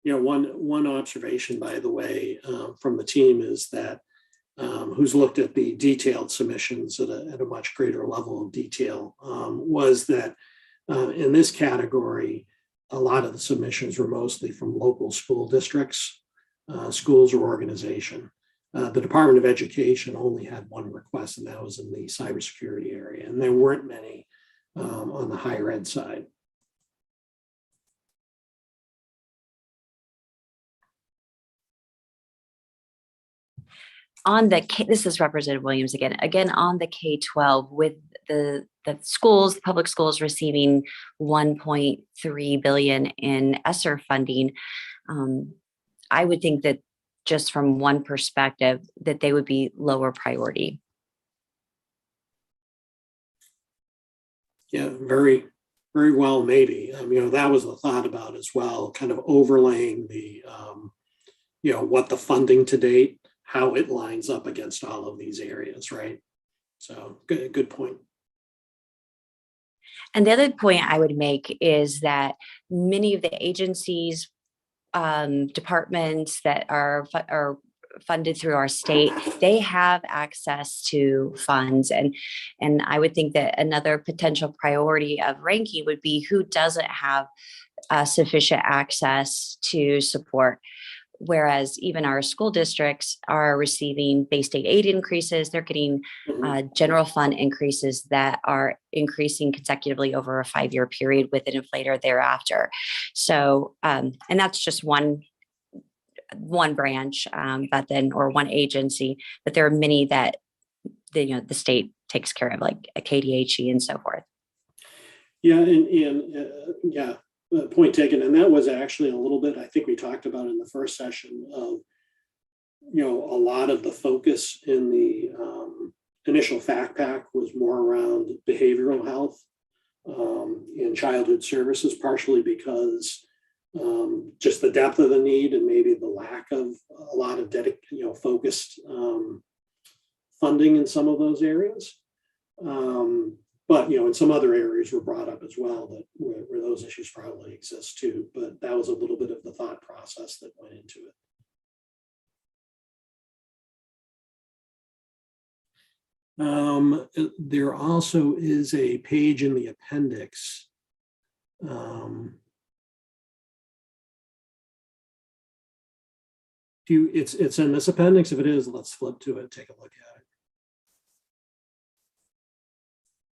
You know, one observation, by the way, from the team is that who's looked at the detailed submissions at a much greater level of detail, was that in this category, a lot of the submissions were mostly from local school districts, schools or organization. The Department of Education only had one request, and that was in the cybersecurity area, and there weren't many on the higher ed side. On the this is Representative Williams again on the K-12 with the schools, public schools receiving 1.3 billion in ESSER funding. I would think that just from one perspective that they would be lower priority. Yeah, very, very well, maybe. You know, that was the thought about as well, kind of overlaying the, you know, what the funding to date, how it lines up against all of these areas, right? So good point. And the other point I would make is that many of the agencies, departments that are funded through our state, they have access to funds. And I would think that another potential priority of ranking would be who doesn't have sufficient access to support. Whereas even our school districts are receiving Bay State aid increases, they're getting general fund increases that are increasing consecutively over a 5-year period with an inflator thereafter. So, and that's just one branch, but then, or one agency, but there are many that the state takes care of, like a KDHE and so forth. Yeah, yeah. Point taken. And that was actually a little bit, I think we talked about in the first session of, you know, a lot of the focus in the initial fact pack was more around behavioral health and childhood services, partially because just the depth of the need and maybe the lack of a lot of focused funding in some of those areas. But, you know, in some other areas were brought up as well that where those issues probably exist too. But that was a little bit of the thought process that went into it. There also is a page in the appendix. It's in this appendix. If it is, let's flip to it, take a look at it.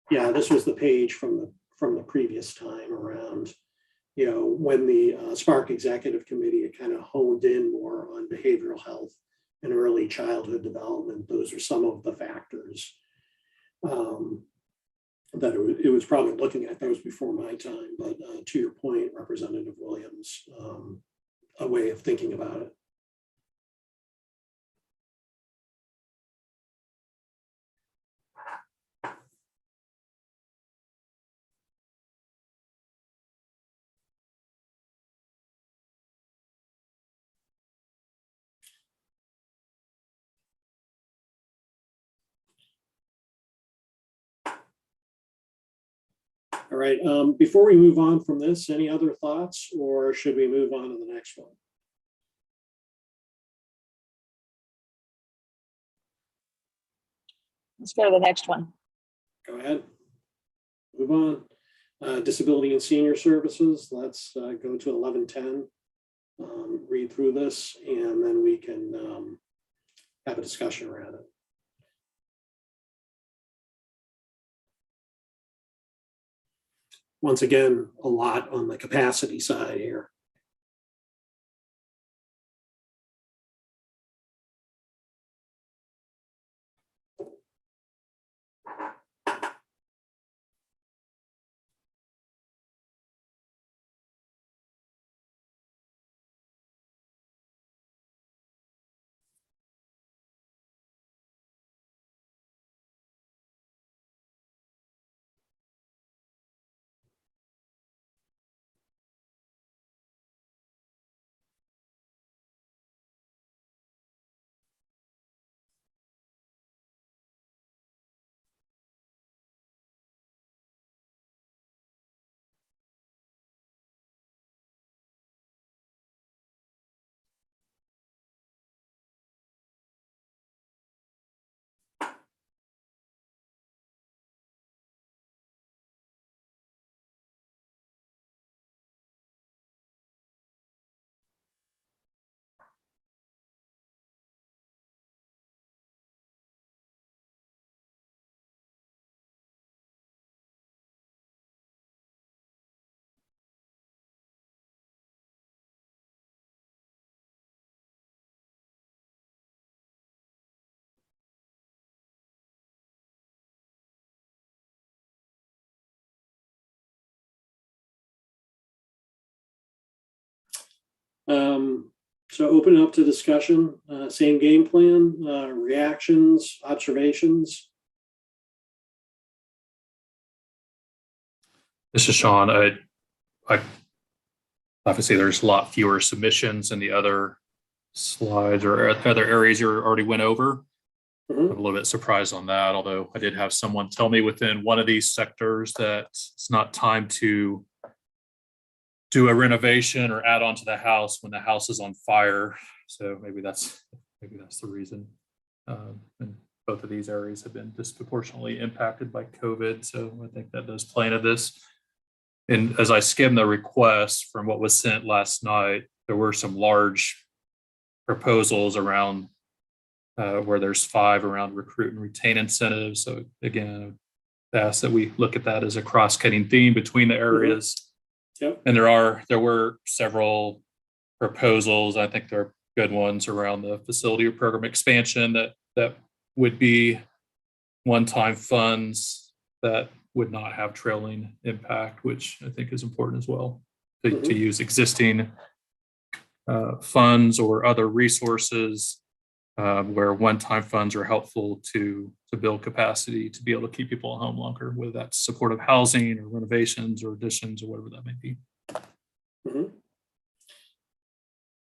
Yeah, this was the page from the previous time around, you know, when the Spark Executive Committee had kind of honed in more on behavioral health and early childhood development. Those are some of the factors that it was probably looking at. That was before my time, but to your point, Representative Williams, a way of thinking about it. All right, before we move on from this, any other thoughts, or should we move on to the next one? Let's go to the next one. Go ahead. Move on. Disability and Senior Services, let's go to 1110. Read through this, and then we can have a discussion around it. Once again, a lot on the capacity side here. So open it up to discussion, same game plan, reactions, observations. This is Sean. I obviously there's a lot fewer submissions in the other slides or other areas you already went over. Mhm. I'm a little bit surprised on that, although I did have someone tell me within one of these sectors that it's not time to do a renovation or add on to the house when the house is on fire. So maybe that's the reason. And both of these areas have been disproportionately impacted by COVID. So I think that does play into this. And as I skimmed the requests from what was sent last night, there were some large proposals around where there's 5 around recruit and retain incentives. So again, I ask that we look at that as a cross-cutting theme between the areas. Yep. And there were several proposals. I think they're good ones around the facility or program expansion that would be one-time funds that would not have trailing impact, which I think is important as well. To use existing funds or other resources where one-time funds are helpful to build capacity to be able to keep people at home longer, whether that's supportive housing or renovations or additions or whatever that may be. Mhm.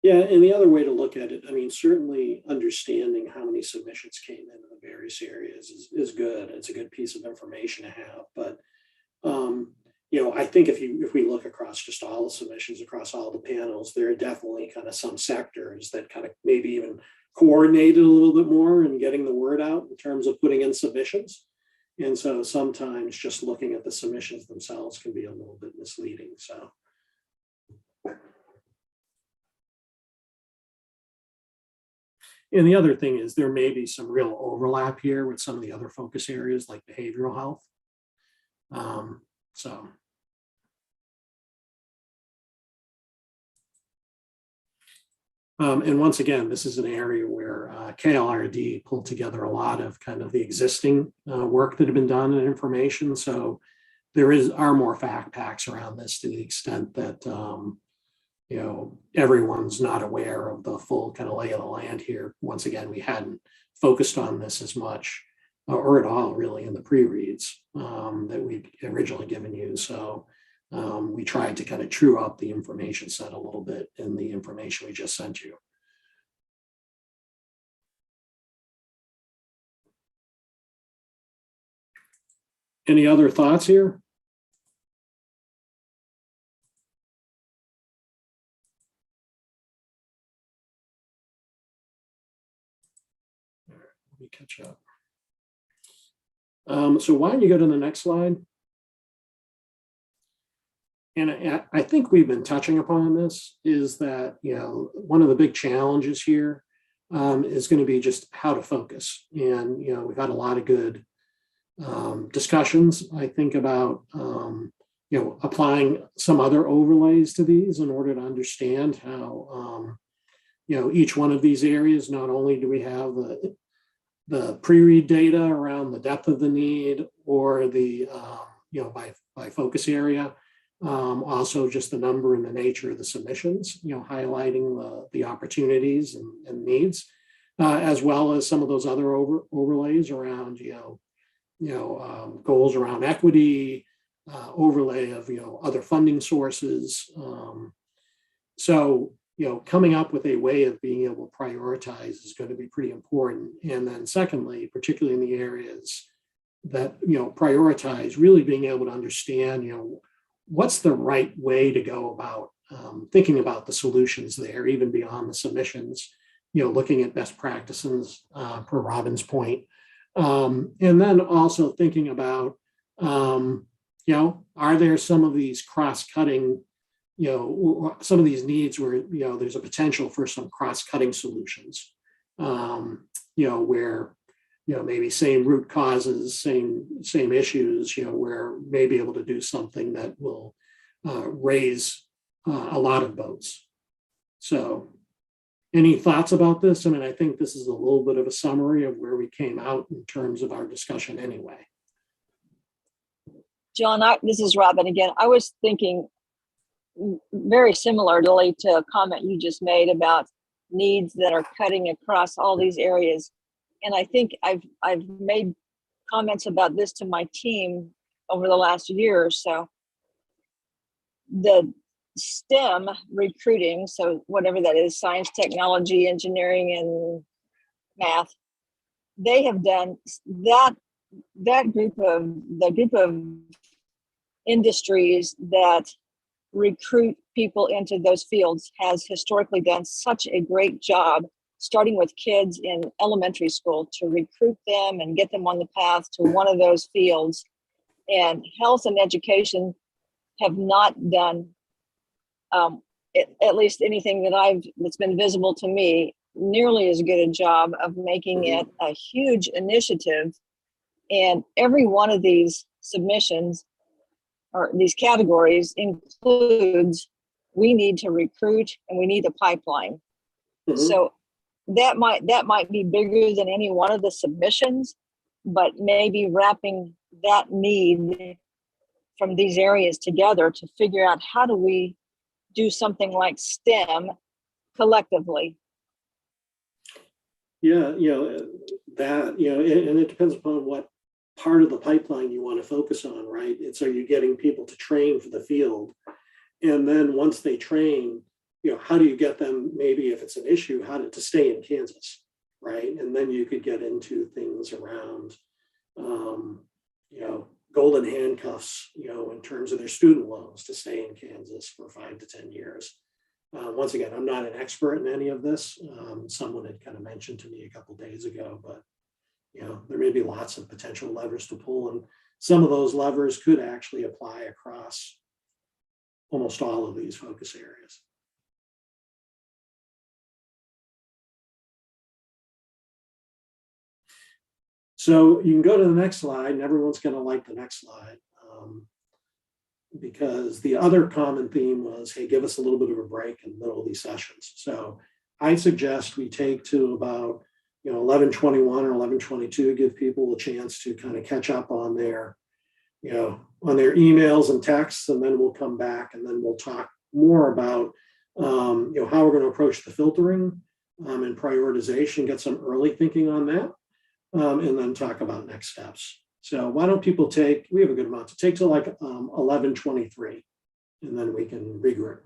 Yeah, and the other way to look at it, I mean, certainly understanding how many submissions came in the various areas is good. It's a good piece of information to have. But I think if we look across just all the submissions across all the panels, there are definitely kind of some sectors that kind of maybe even coordinated a little bit more in getting the word out in terms of putting in submissions. And so sometimes just looking at the submissions themselves can be a little bit misleading. So. And the other thing is there may be some real overlap here with some of the other focus areas like behavioral health. And once again, this is an area where KLRD pulled together a lot of kind of the existing work that had been done in information. So there are more fact packs around this to the extent that everyone's not aware of the full kind of lay of the land here. Once again, we hadn't focused on this as much or at all really in the pre-reads that we'd originally given you. So we tried to kind of true up the information set a little bit in the information we just sent you. Any other thoughts here? me catch up. So why don't you go to the next slide? And I think we've been touching upon this, is that, one of the big challenges here is going to be just how to focus. And, we've had a lot of good discussions, I think, about, applying some other overlays to these in order to understand how, each one of these areas, not only do we have the pre-read data around the depth of the need or the, by focus area, also just the number and the nature of the submissions, highlighting the opportunities and needs, as well as some of those other overlays around, goals around equity, overlay of, other funding sources. So, coming up with a way of being able to prioritize is going to be pretty important. And then secondly, particularly in the areas that, prioritize, really being able to understand, what's the right way to go about thinking about the solutions there, even beyond the submissions, looking at best practices, per Robin's point. And then also thinking about, are there some of these cross-cutting, some of these needs where, there's a potential for some cross-cutting solutions, where, maybe same root causes, same issues, where may be able to do something that will raise a lot of boats. So any thoughts about this? I mean, I think this is a little bit of a summary of where we came out in terms of our discussion anyway. John, this is Robin again. I was thinking very similarly to a comment you just made about needs that are cutting across all these areas. And I think I've made comments about this to my team over the last year or so. The STEM recruiting, so whatever that is, science, technology, engineering, and math, they have done that group of industries that recruit people into those fields has historically done such a great job, starting with kids in elementary school, to recruit them and get them on the path to one of those fields. And health and education have not done, at least anything that's been visible to me, nearly as good a job of making it a huge initiative. And every one of these submissions or these categories includes, we need to recruit and we need a pipeline. So that might be bigger than any one of the submissions, but maybe wrapping that need from these areas together to figure out how do we do something like STEM collectively. Yeah, that, and it depends upon what part of the pipeline you want to focus on, right? It's, are you getting people to train for the field? And then once they train, how do you get them, maybe if it's an issue, to stay in Kansas, right? And then you could get into things around, golden handcuffs, in terms of their student loans to stay in Kansas for 5 to 10 years. Once again, I'm not an expert in any of this. Someone had kind of mentioned to me a couple of days ago, but there may be lots of potential levers to pull, and some of those levers could actually apply across almost all of these focus areas. So you can go to the next slide, and everyone's going to like the next slide, because the other common theme was, hey, give us a little bit of a break in the middle of these sessions. So I suggest we take to about 11:21 or 11:22, give people a chance to kind of catch up on their, on their emails and texts, and then we'll come back and then we'll talk more about, how we're going to approach the filtering and prioritization, get some early thinking on that, and then talk about next steps. So why don't people take, we have a good amount to take to like 11:23, and then we can regroup.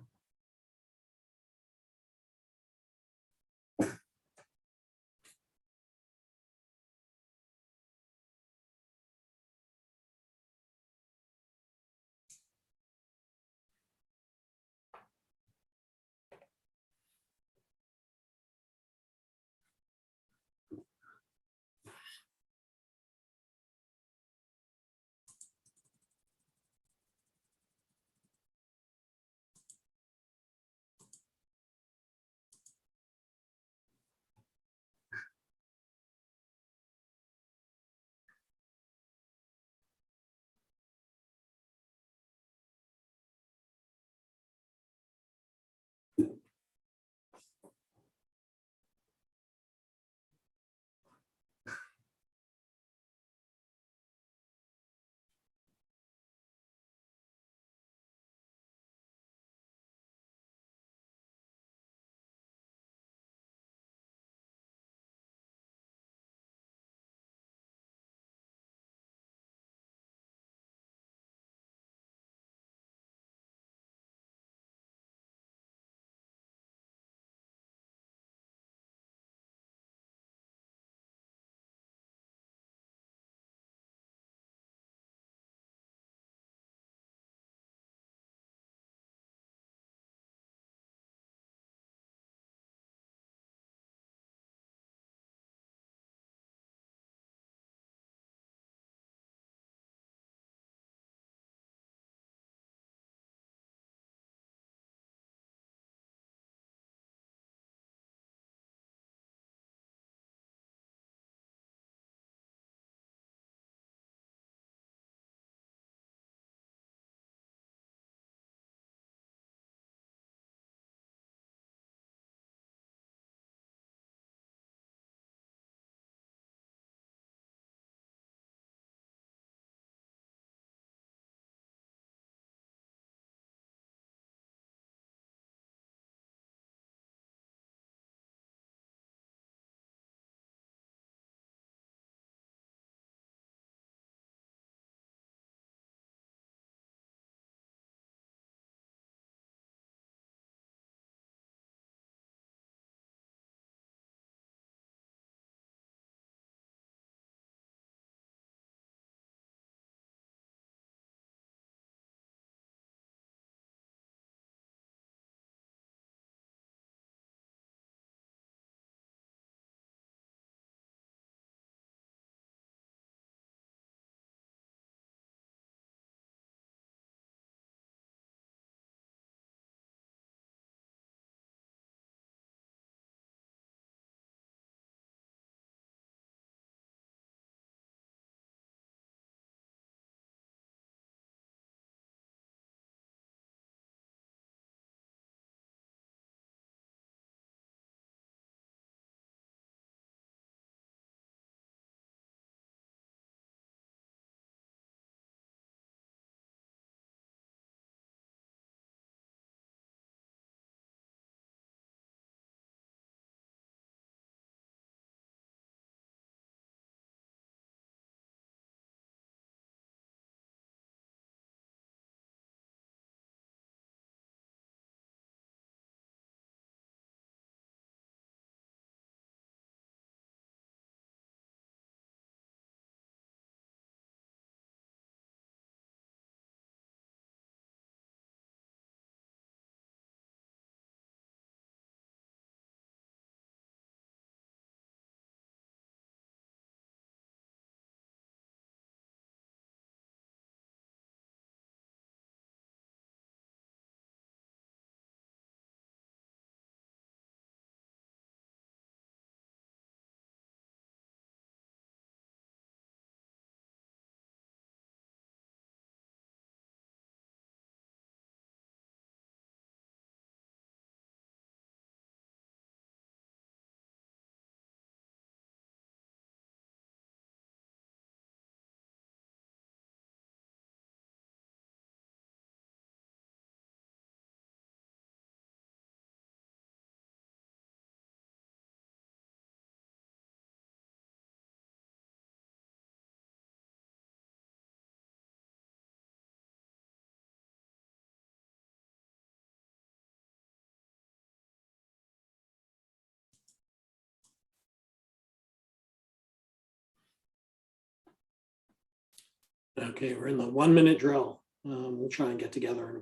Okay, we're in the 1 minute drill. We'll try and get together in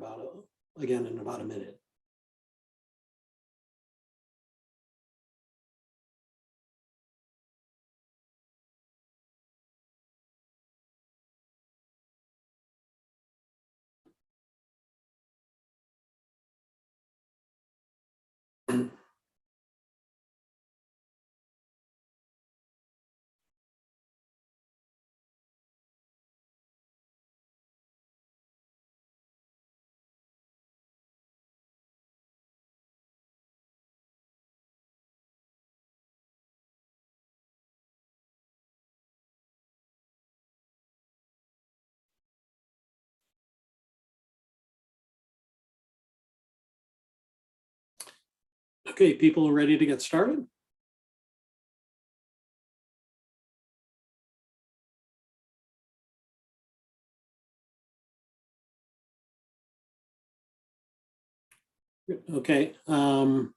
again in about a minute. Okay, people are ready to get started? Okay. Going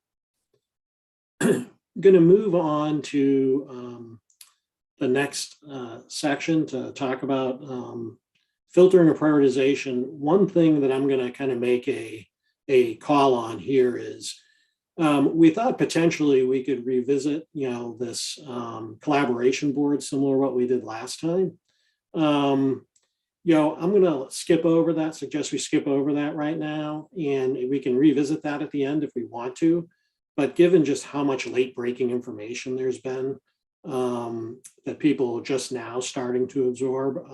to move on to the next section to talk about filtering or prioritization. One thing that I'm going to kind of make a call on here is we thought potentially we could revisit, this collaboration board, similar to what we did last time. I'm going to skip over that, suggest we skip over that right now, and we can revisit that at the end if we want to. But given just how much late breaking information there's been that people are just now starting to absorb,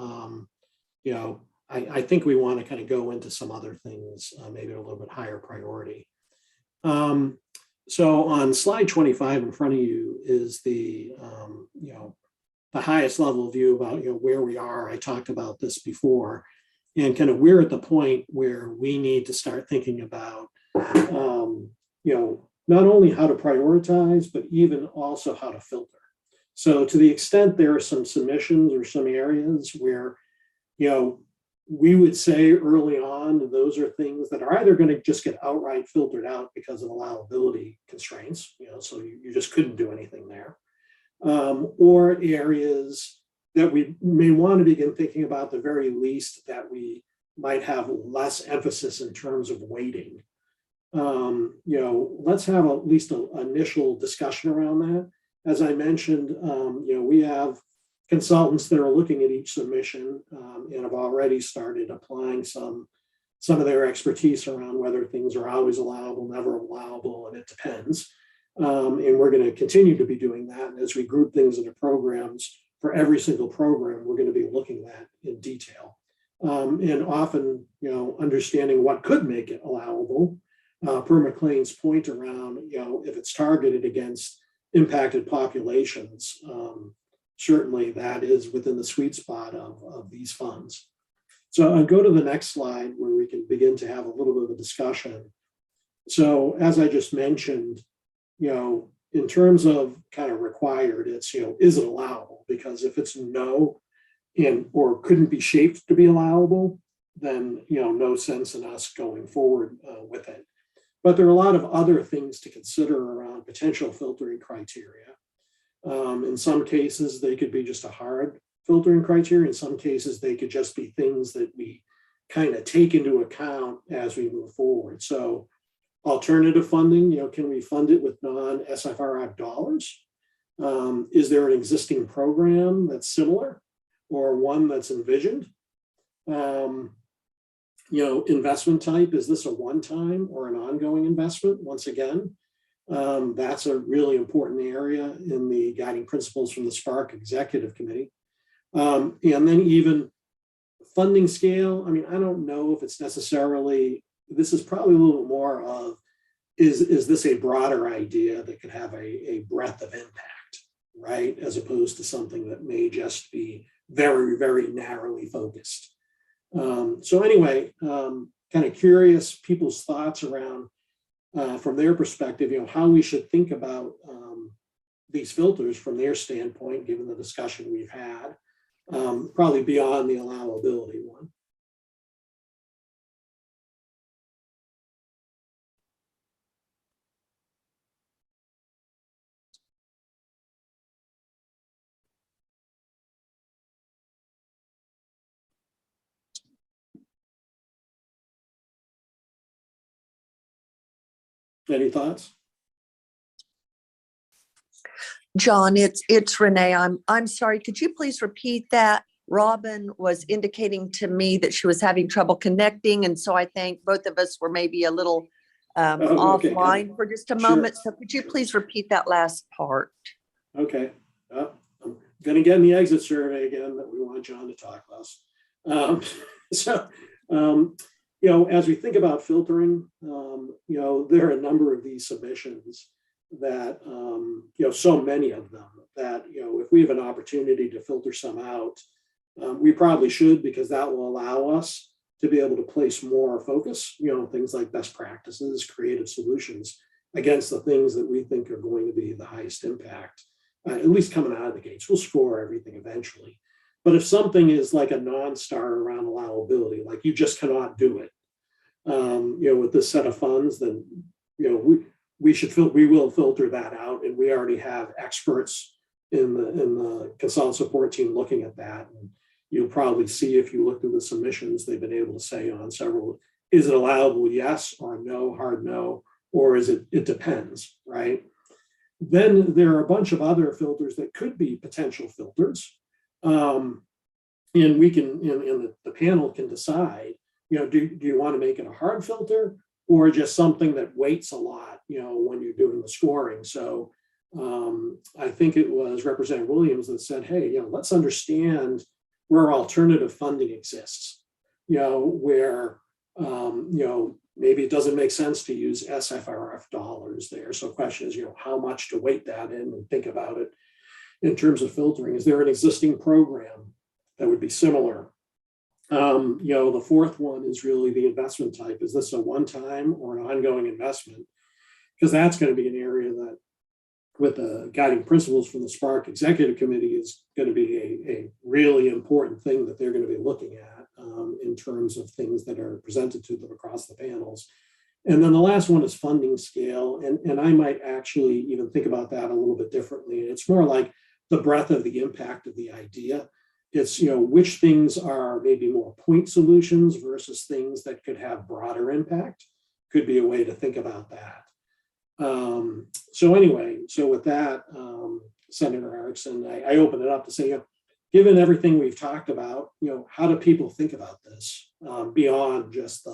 I think we want to kind of go into some other things, maybe a little bit higher priority. So on slide 25 in front of you is the highest level view about where we are. I talked about this before, and kind of we're at the point where we need to start thinking about not only how to prioritize, but even also how to filter. So to the extent there are some submissions or some areas where we would say early on, those are things that are either going to just get outright filtered out because of allowability constraints, so you just couldn't do anything there. Or areas that we may want to begin thinking about, the very least, that we might have less emphasis in terms of weighting. Let's have at least an initial discussion around that. As I mentioned, we have consultants that are looking at each submission and have already started applying some of their expertise around whether things are always allowable, never allowable, and it depends. And we're going to continue to be doing that. And as we group things into programs, for every single program, we're going to be looking at in detail. And often, understanding what could make it allowable, per McLean's point around, if it's targeted against impacted populations, certainly that is within the sweet spot of these funds. So I'll go to the next slide where we can begin to have a little bit of a discussion. So as I just mentioned, in terms of kind of required, it's, is it allowable? Because if it's no, or couldn't be shaped to be allowable, then, no sense in us going forward with it. But there are a lot of other things to consider around potential filtering criteria. In some cases, they could be just a hard filtering criteria. In some cases, they could just be things that we kind of take into account as we move forward. So alternative funding, can we fund it with non-SFRF dollars? Is there an existing program that's similar or one that's envisioned? Investment type, is this a one-time or an ongoing investment? Once again, that's a really important area in the guiding principles from the Spark Executive Committee. And then even funding scale, I don't know if it's necessarily, this is probably a little more of, is this a broader idea that could have a breadth of impact, right? As opposed to something that may just be very, very narrowly focused. So anyway, kind of curious people's thoughts around, from their perspective, how we should think about these filters from their standpoint, given the discussion we've had, probably beyond the allowability one. Any thoughts? John, it's Renee. I'm sorry. Could you please repeat that? Robin was indicating to me that she was having trouble connecting, and so I think both of us were maybe a little Oh, okay, got it. offline for just a Sure. moment. So could you please repeat that last part? Okay. I'm gonna get in the exit survey again that we want John to talk less. Um, so, as we think about filtering, there are a number of these submissions that, so many of them that, if we have an opportunity to filter some out, we probably should, because that will allow us to be able to place more focus, things like best practices, creative solutions against the things that we think are going to be the highest impact, at least coming out of the gates. We'll score everything eventually. But if something is like a non-star around allowability, like you just cannot do it, with this set of funds, then, we will filter that out. And we already have experts in the consultant support team looking at that. And you'll probably see, if you look through the submissions, they've been able to say on several, is it allowable? Yes or no, hard no, or is it depends, right? Then there are a bunch of other filters that could be potential filters. And we can, the panel can decide, do you want to make it a hard filter or just something that weights a lot, when you're doing the scoring? So I think it was Representative Williams that said, hey, let's understand where alternative funding exists, where, maybe it doesn't make sense to use SFRF dollars there. So the question is, how much to weight that in and think about it in terms of filtering. Is there an existing program that would be similar? The fourth one is really the investment type. Is this a one-time or an ongoing investment? Because that's going to be an area that, with the guiding principles from the Spark Executive Committee, is going to be a really important thing that they're going to be looking at in terms of things that are presented to them across the panels. And then the last one is funding scale. And I might actually even think about that a little bit differently. It's more like the breadth of the impact of the idea. It's, which things are maybe more point solutions versus things that could have broader impact, could be a way to think about that. So with that, Senator Erickson, I open it up to say, given everything we've talked about, how do people think about this beyond just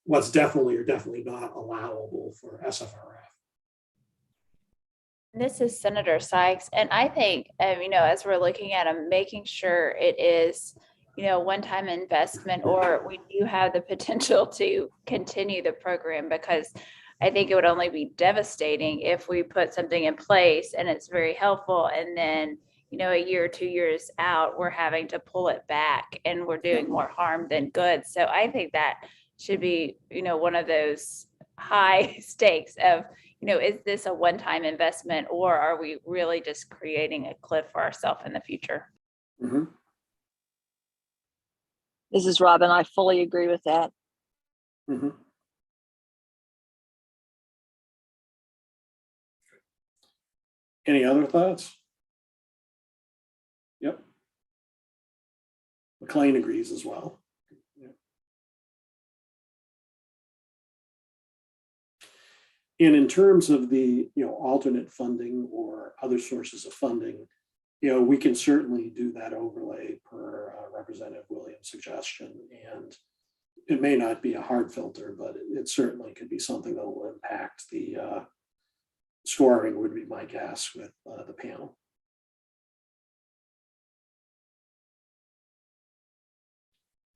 what's definitely or definitely not allowable for SFRF? This is Senator Sykes, and I think, as we're looking at them, making sure it is, one-time investment, or we do have the potential to continue the program, because I think it would only be devastating if we put something in place and it's very helpful, and then, a year or 2 years out, we're having to pull it back and we're doing more harm than good. So I think that should be, one of those high stakes of, is this a one-time investment, or are we really just creating a cliff for ourselves in the future? Mm-hmm. This is Robin. I fully agree with that. Mm-hmm. Any other thoughts? Yep. McLean agrees as well. And in terms of the alternate funding or other sources of funding, we can certainly do that overlay per Representative Williams' suggestion. And it may not be a hard filter, but it certainly could be something that will impact the scoring, would be my guess, with the panel.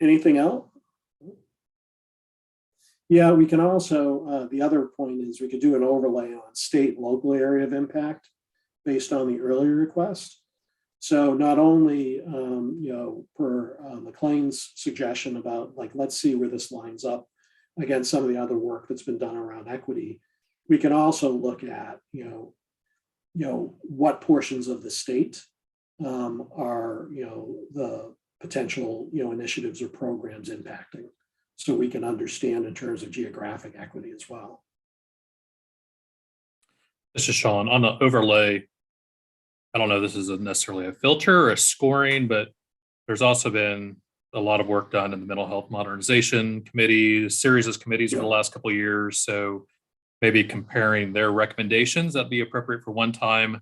Anything else? Yeah, we can also, the other point is we could do an overlay on state and local area of impact based on the earlier request. So not only, per McLean's suggestion about, like, let's see where this lines up against some of the other work that's been done around equity, we can also look at, what portions of the state are, the potential, initiatives or programs impacting. So we can understand in terms of geographic equity as well. This is Sean. On the overlay, I don't know, this is necessarily a filter or a scoring, but there's also been a lot of work done in the Mental Health Modernization Committee, a series of committees over the last couple of years. So maybe comparing their recommendations that'd be appropriate for one-time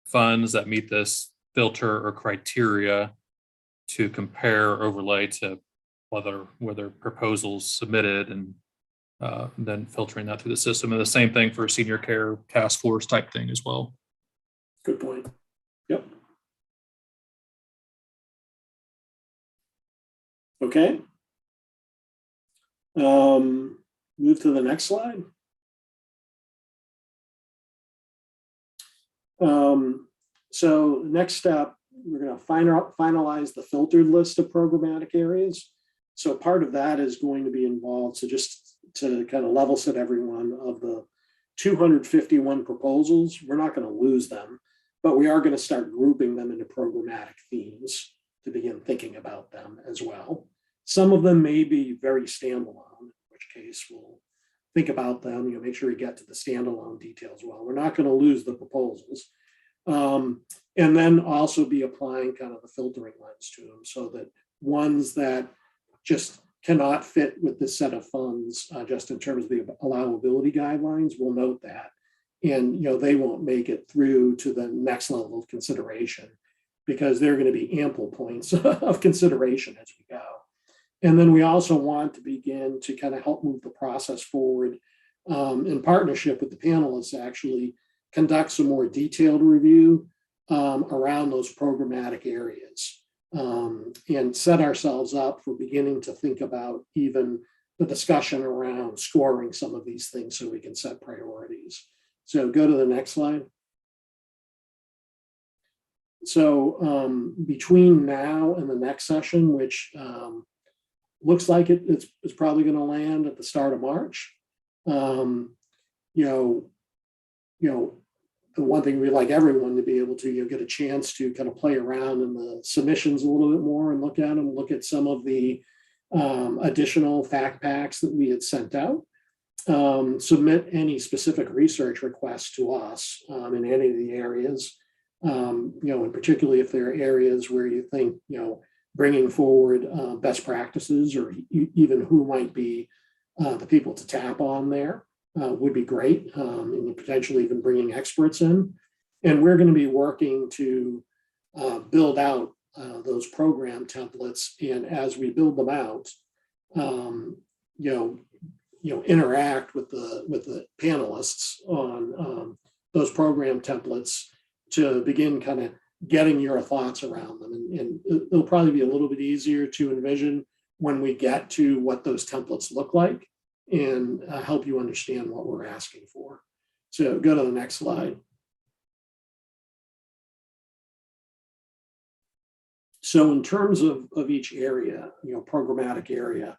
funds that meet this filter or criteria to compare or overlay to whether proposals submitted, and then filtering that through the system. And the same thing for senior care task force type thing as well. Good point. Yep. Okay. Move to the next slide. So next step, we're going to finalize the filtered list of programmatic areas. So part of that is going to be involved. So just to kind of level set everyone, of the 251 proposals, we're not going to lose them, but we are going to start grouping them into programmatic themes to begin thinking about them as well. Some of them may be very standalone, in which case we'll think about them, make sure we get to the standalone details well. We're not going to lose the proposals. And then also be applying kind of the filtering lens to them, so that ones that just cannot fit with this set of funds, just in terms of the allowability guidelines, we'll note that. And they won't make it through to the next level of consideration, because they're going to be ample points of consideration as we go. And then we also want to begin to kind of help move the process forward, in partnership with the panelists, actually conduct some more detailed review around those programmatic areas, and set ourselves up for beginning to think about even the discussion around scoring some of these things so we can set priorities. So go to the next slide. So between now and the next session, which looks like it's probably going to land at the start of March, the one thing we'd like everyone to be able to get a chance to kind of play around in the submissions a little bit more and look at them, look at some of the additional fact packs that we had sent out, submit any specific research requests to us in any of the areas, and particularly if there are areas where you think, bringing forward best practices, or even who might be the people to tap on there. Would be great, and potentially even bringing experts in. And we're going to be working to build out those program templates. And as we build them out, interact with the panelists on those program templates to begin kind of getting your thoughts around them. And it'll probably be a little bit easier to envision when we get to what those templates look like, and help you understand what we're asking for. So go to the next slide. So in terms of each area, programmatic area,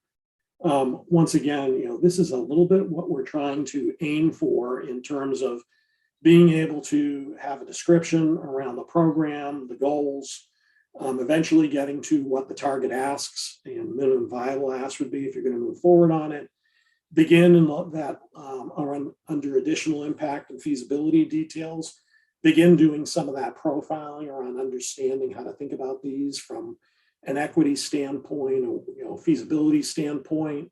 once again, this is a little bit what we're trying to aim for in terms of being able to have a description around the program, the goals, eventually getting to what the target asks and minimum viable ask would be if you're going to move forward on it. Begin in that around under additional impact and feasibility details, begin doing some of that profiling around understanding how to think about these from an equity standpoint, or feasibility standpoint,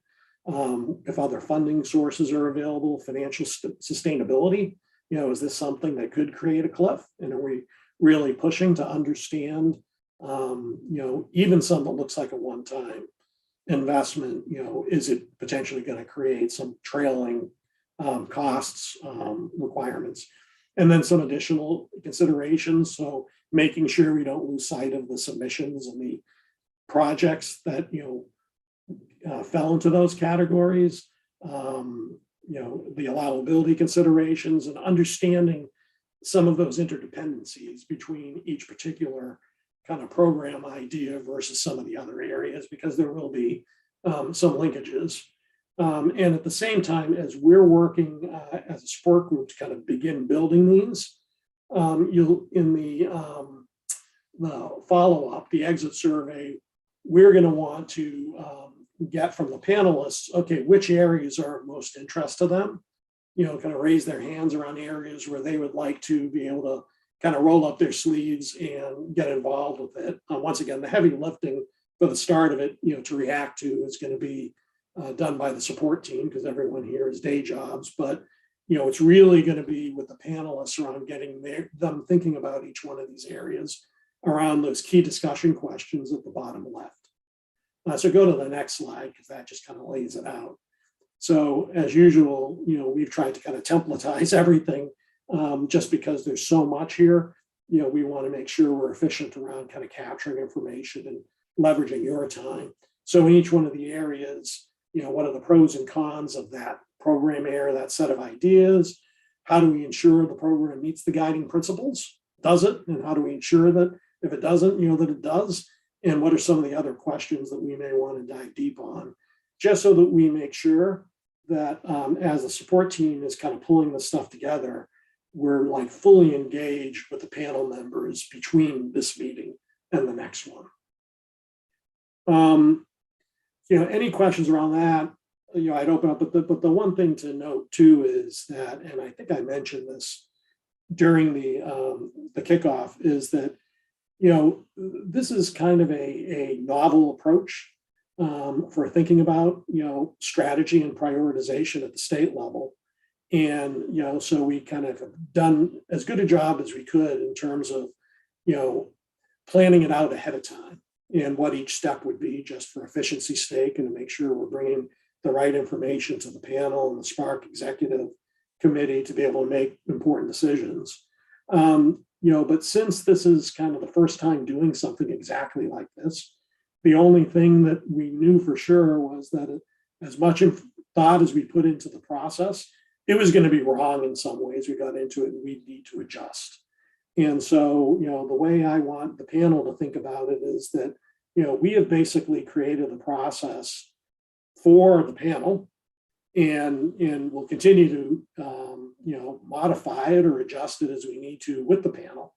if other funding sources are available, financial sustainability, is this something that could create a cliff? And are we really pushing to understand, even some that looks like a one-time investment, is it potentially going to create some trailing costs requirements? And then some additional considerations. So making sure we don't lose sight of the submissions and the projects that, fell into those categories, the allowability considerations, and understanding some of those interdependencies between each particular kind of program idea versus some of the other areas, because there will be some linkages. And at the same time, as we're working as a support group to kind of begin building these, you'll in the follow-up, the exit survey, we're going to want to get from the panelists, okay, which areas are of most interest to them, kind of raise their hands around areas where they would like to be able to kind of roll up their sleeves and get involved with it. Once again, the heavy lifting for the start of it, to react to is going to be done by the support team, because everyone here is day jobs. But it's really going to be with the panelists around getting them thinking about each one of these areas around those key discussion questions at the bottom left. So go to the next slide, because that just kind of lays it out. So as usual, we've tried to kind of templatize everything just because there's so much here. We want to make sure we're efficient around kind of capturing information and leveraging your time. So in each one of the areas, what are the pros and cons of that program area, that set of ideas? How do we ensure the program meets the guiding principles? Does it? And how do we ensure that if it doesn't, that it does? And what are some of the other questions that we may want to dive deep on, just so that we make sure that as the support team is kind of pulling this stuff together, we're like fully engaged with the panel members between this meeting and the next one. Any questions around that? I'd open up, but the one thing to note too is that, and I think I mentioned this during the kickoff, is that this is kind of a novel approach for thinking about strategy and prioritization at the state level. And so we kind of have done as good a job as we could in terms of planning it out ahead of time and what each step would be, just for efficiency's sake, and to make sure we're bringing the right information to the panel and the SPARC executive committee to be able to make important decisions. But since this is kind of the first time doing something exactly like this, the only thing that we knew for sure was that as much thought as we put into the process, it was going to be wrong in some ways. We got into it and we need to adjust. And so, the way I want the panel to think about it is that, we have basically created a process for the panel, and we'll continue to, modify it or adjust it as we need to with the panel.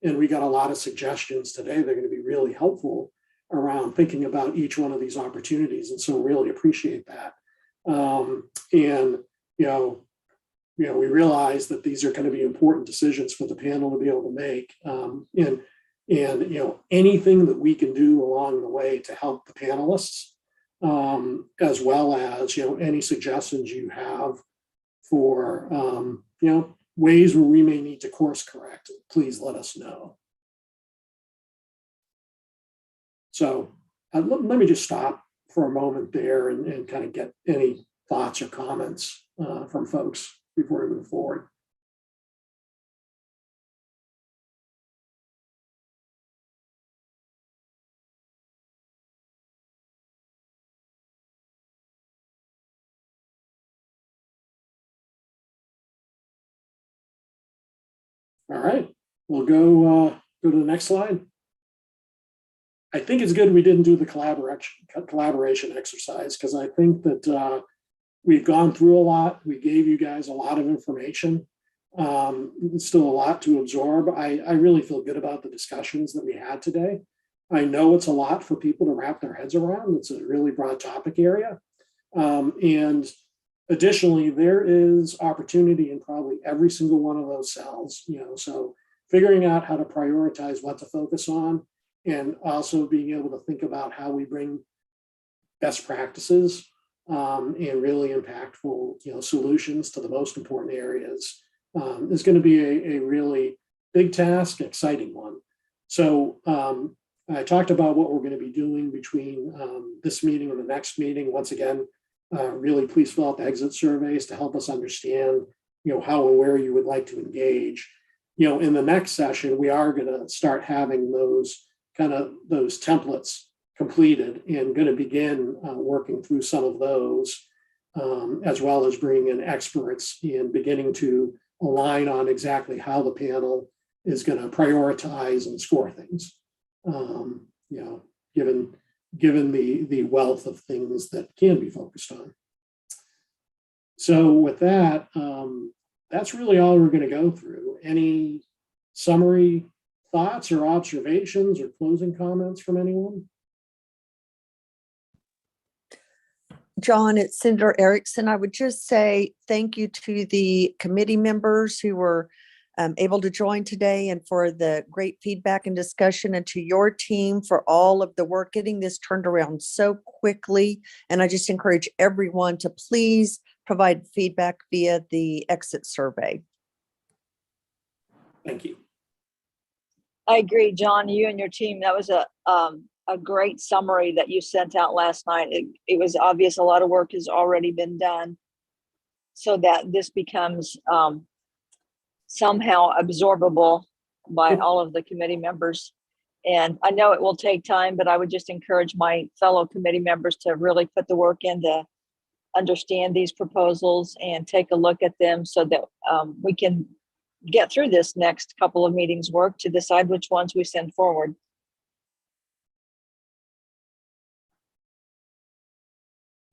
And we got a lot of suggestions today. They're going to be really helpful around thinking about each one of these opportunities. And so really appreciate that. We realize that these are going to be important decisions for the panel to be able to make. And anything that we can do along the way to help the panelists, as well as, any suggestions you have for, ways where we may need to course correct, please let us know. So let me just stop for a moment there and kind of get any thoughts or comments from folks before we move forward. All right, we'll go to the next slide. I think it's good we didn't do the collaboration exercise, because I think that we've gone through a lot. We gave you guys a lot of information. There's still a lot to absorb. I really feel good about the discussions that we had today. I know it's a lot for people to wrap their heads around. It's a really broad topic area. And additionally, there is opportunity in probably every single one of those cells, so figuring out how to prioritize what to focus on, and also being able to think about how we bring best practices and really impactful, solutions to the most important areas is going to be a really big task, exciting one. So I talked about what we're going to be doing between this meeting and the next meeting. Once again, really please fill out the exit surveys to help us understand, how and where you would like to engage. In the next session, we are going to start having those templates completed and going to begin working through some of those, as well as bringing in experts and beginning to align on exactly how the panel is going to prioritize and score things. Given the wealth of things that can be focused on. So with that, that's really all we're going to go through. Any summary thoughts or observations or closing comments from anyone? John, it's Senator Erickson. I would just say thank you to the committee members who were able to join today, and for the great feedback and discussion, and to your team for all of the work getting this turned around so quickly. And I just encourage everyone to please provide feedback via the exit survey. Thank you. I agree, John, you and your team, that was a great summary that you sent out last night. It was obvious a lot of work has already been done so that this becomes somehow absorbable by all of the committee members. And I know it will take time, but I would just encourage my fellow committee members to really put the work in to understand these proposals and take a look at them so that we can get through this next couple of meetings work to decide which ones we send forward.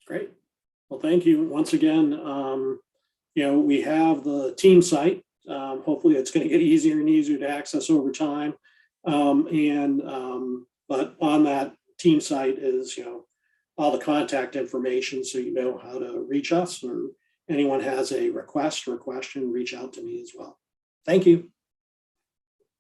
Great. Well, thank you once again. We have the team site. Hopefully it's going to get easier and easier to access over time. But on that team site is, all the contact information, so you know how to reach us, or anyone has a request or a question, reach out to me as well. Thank you.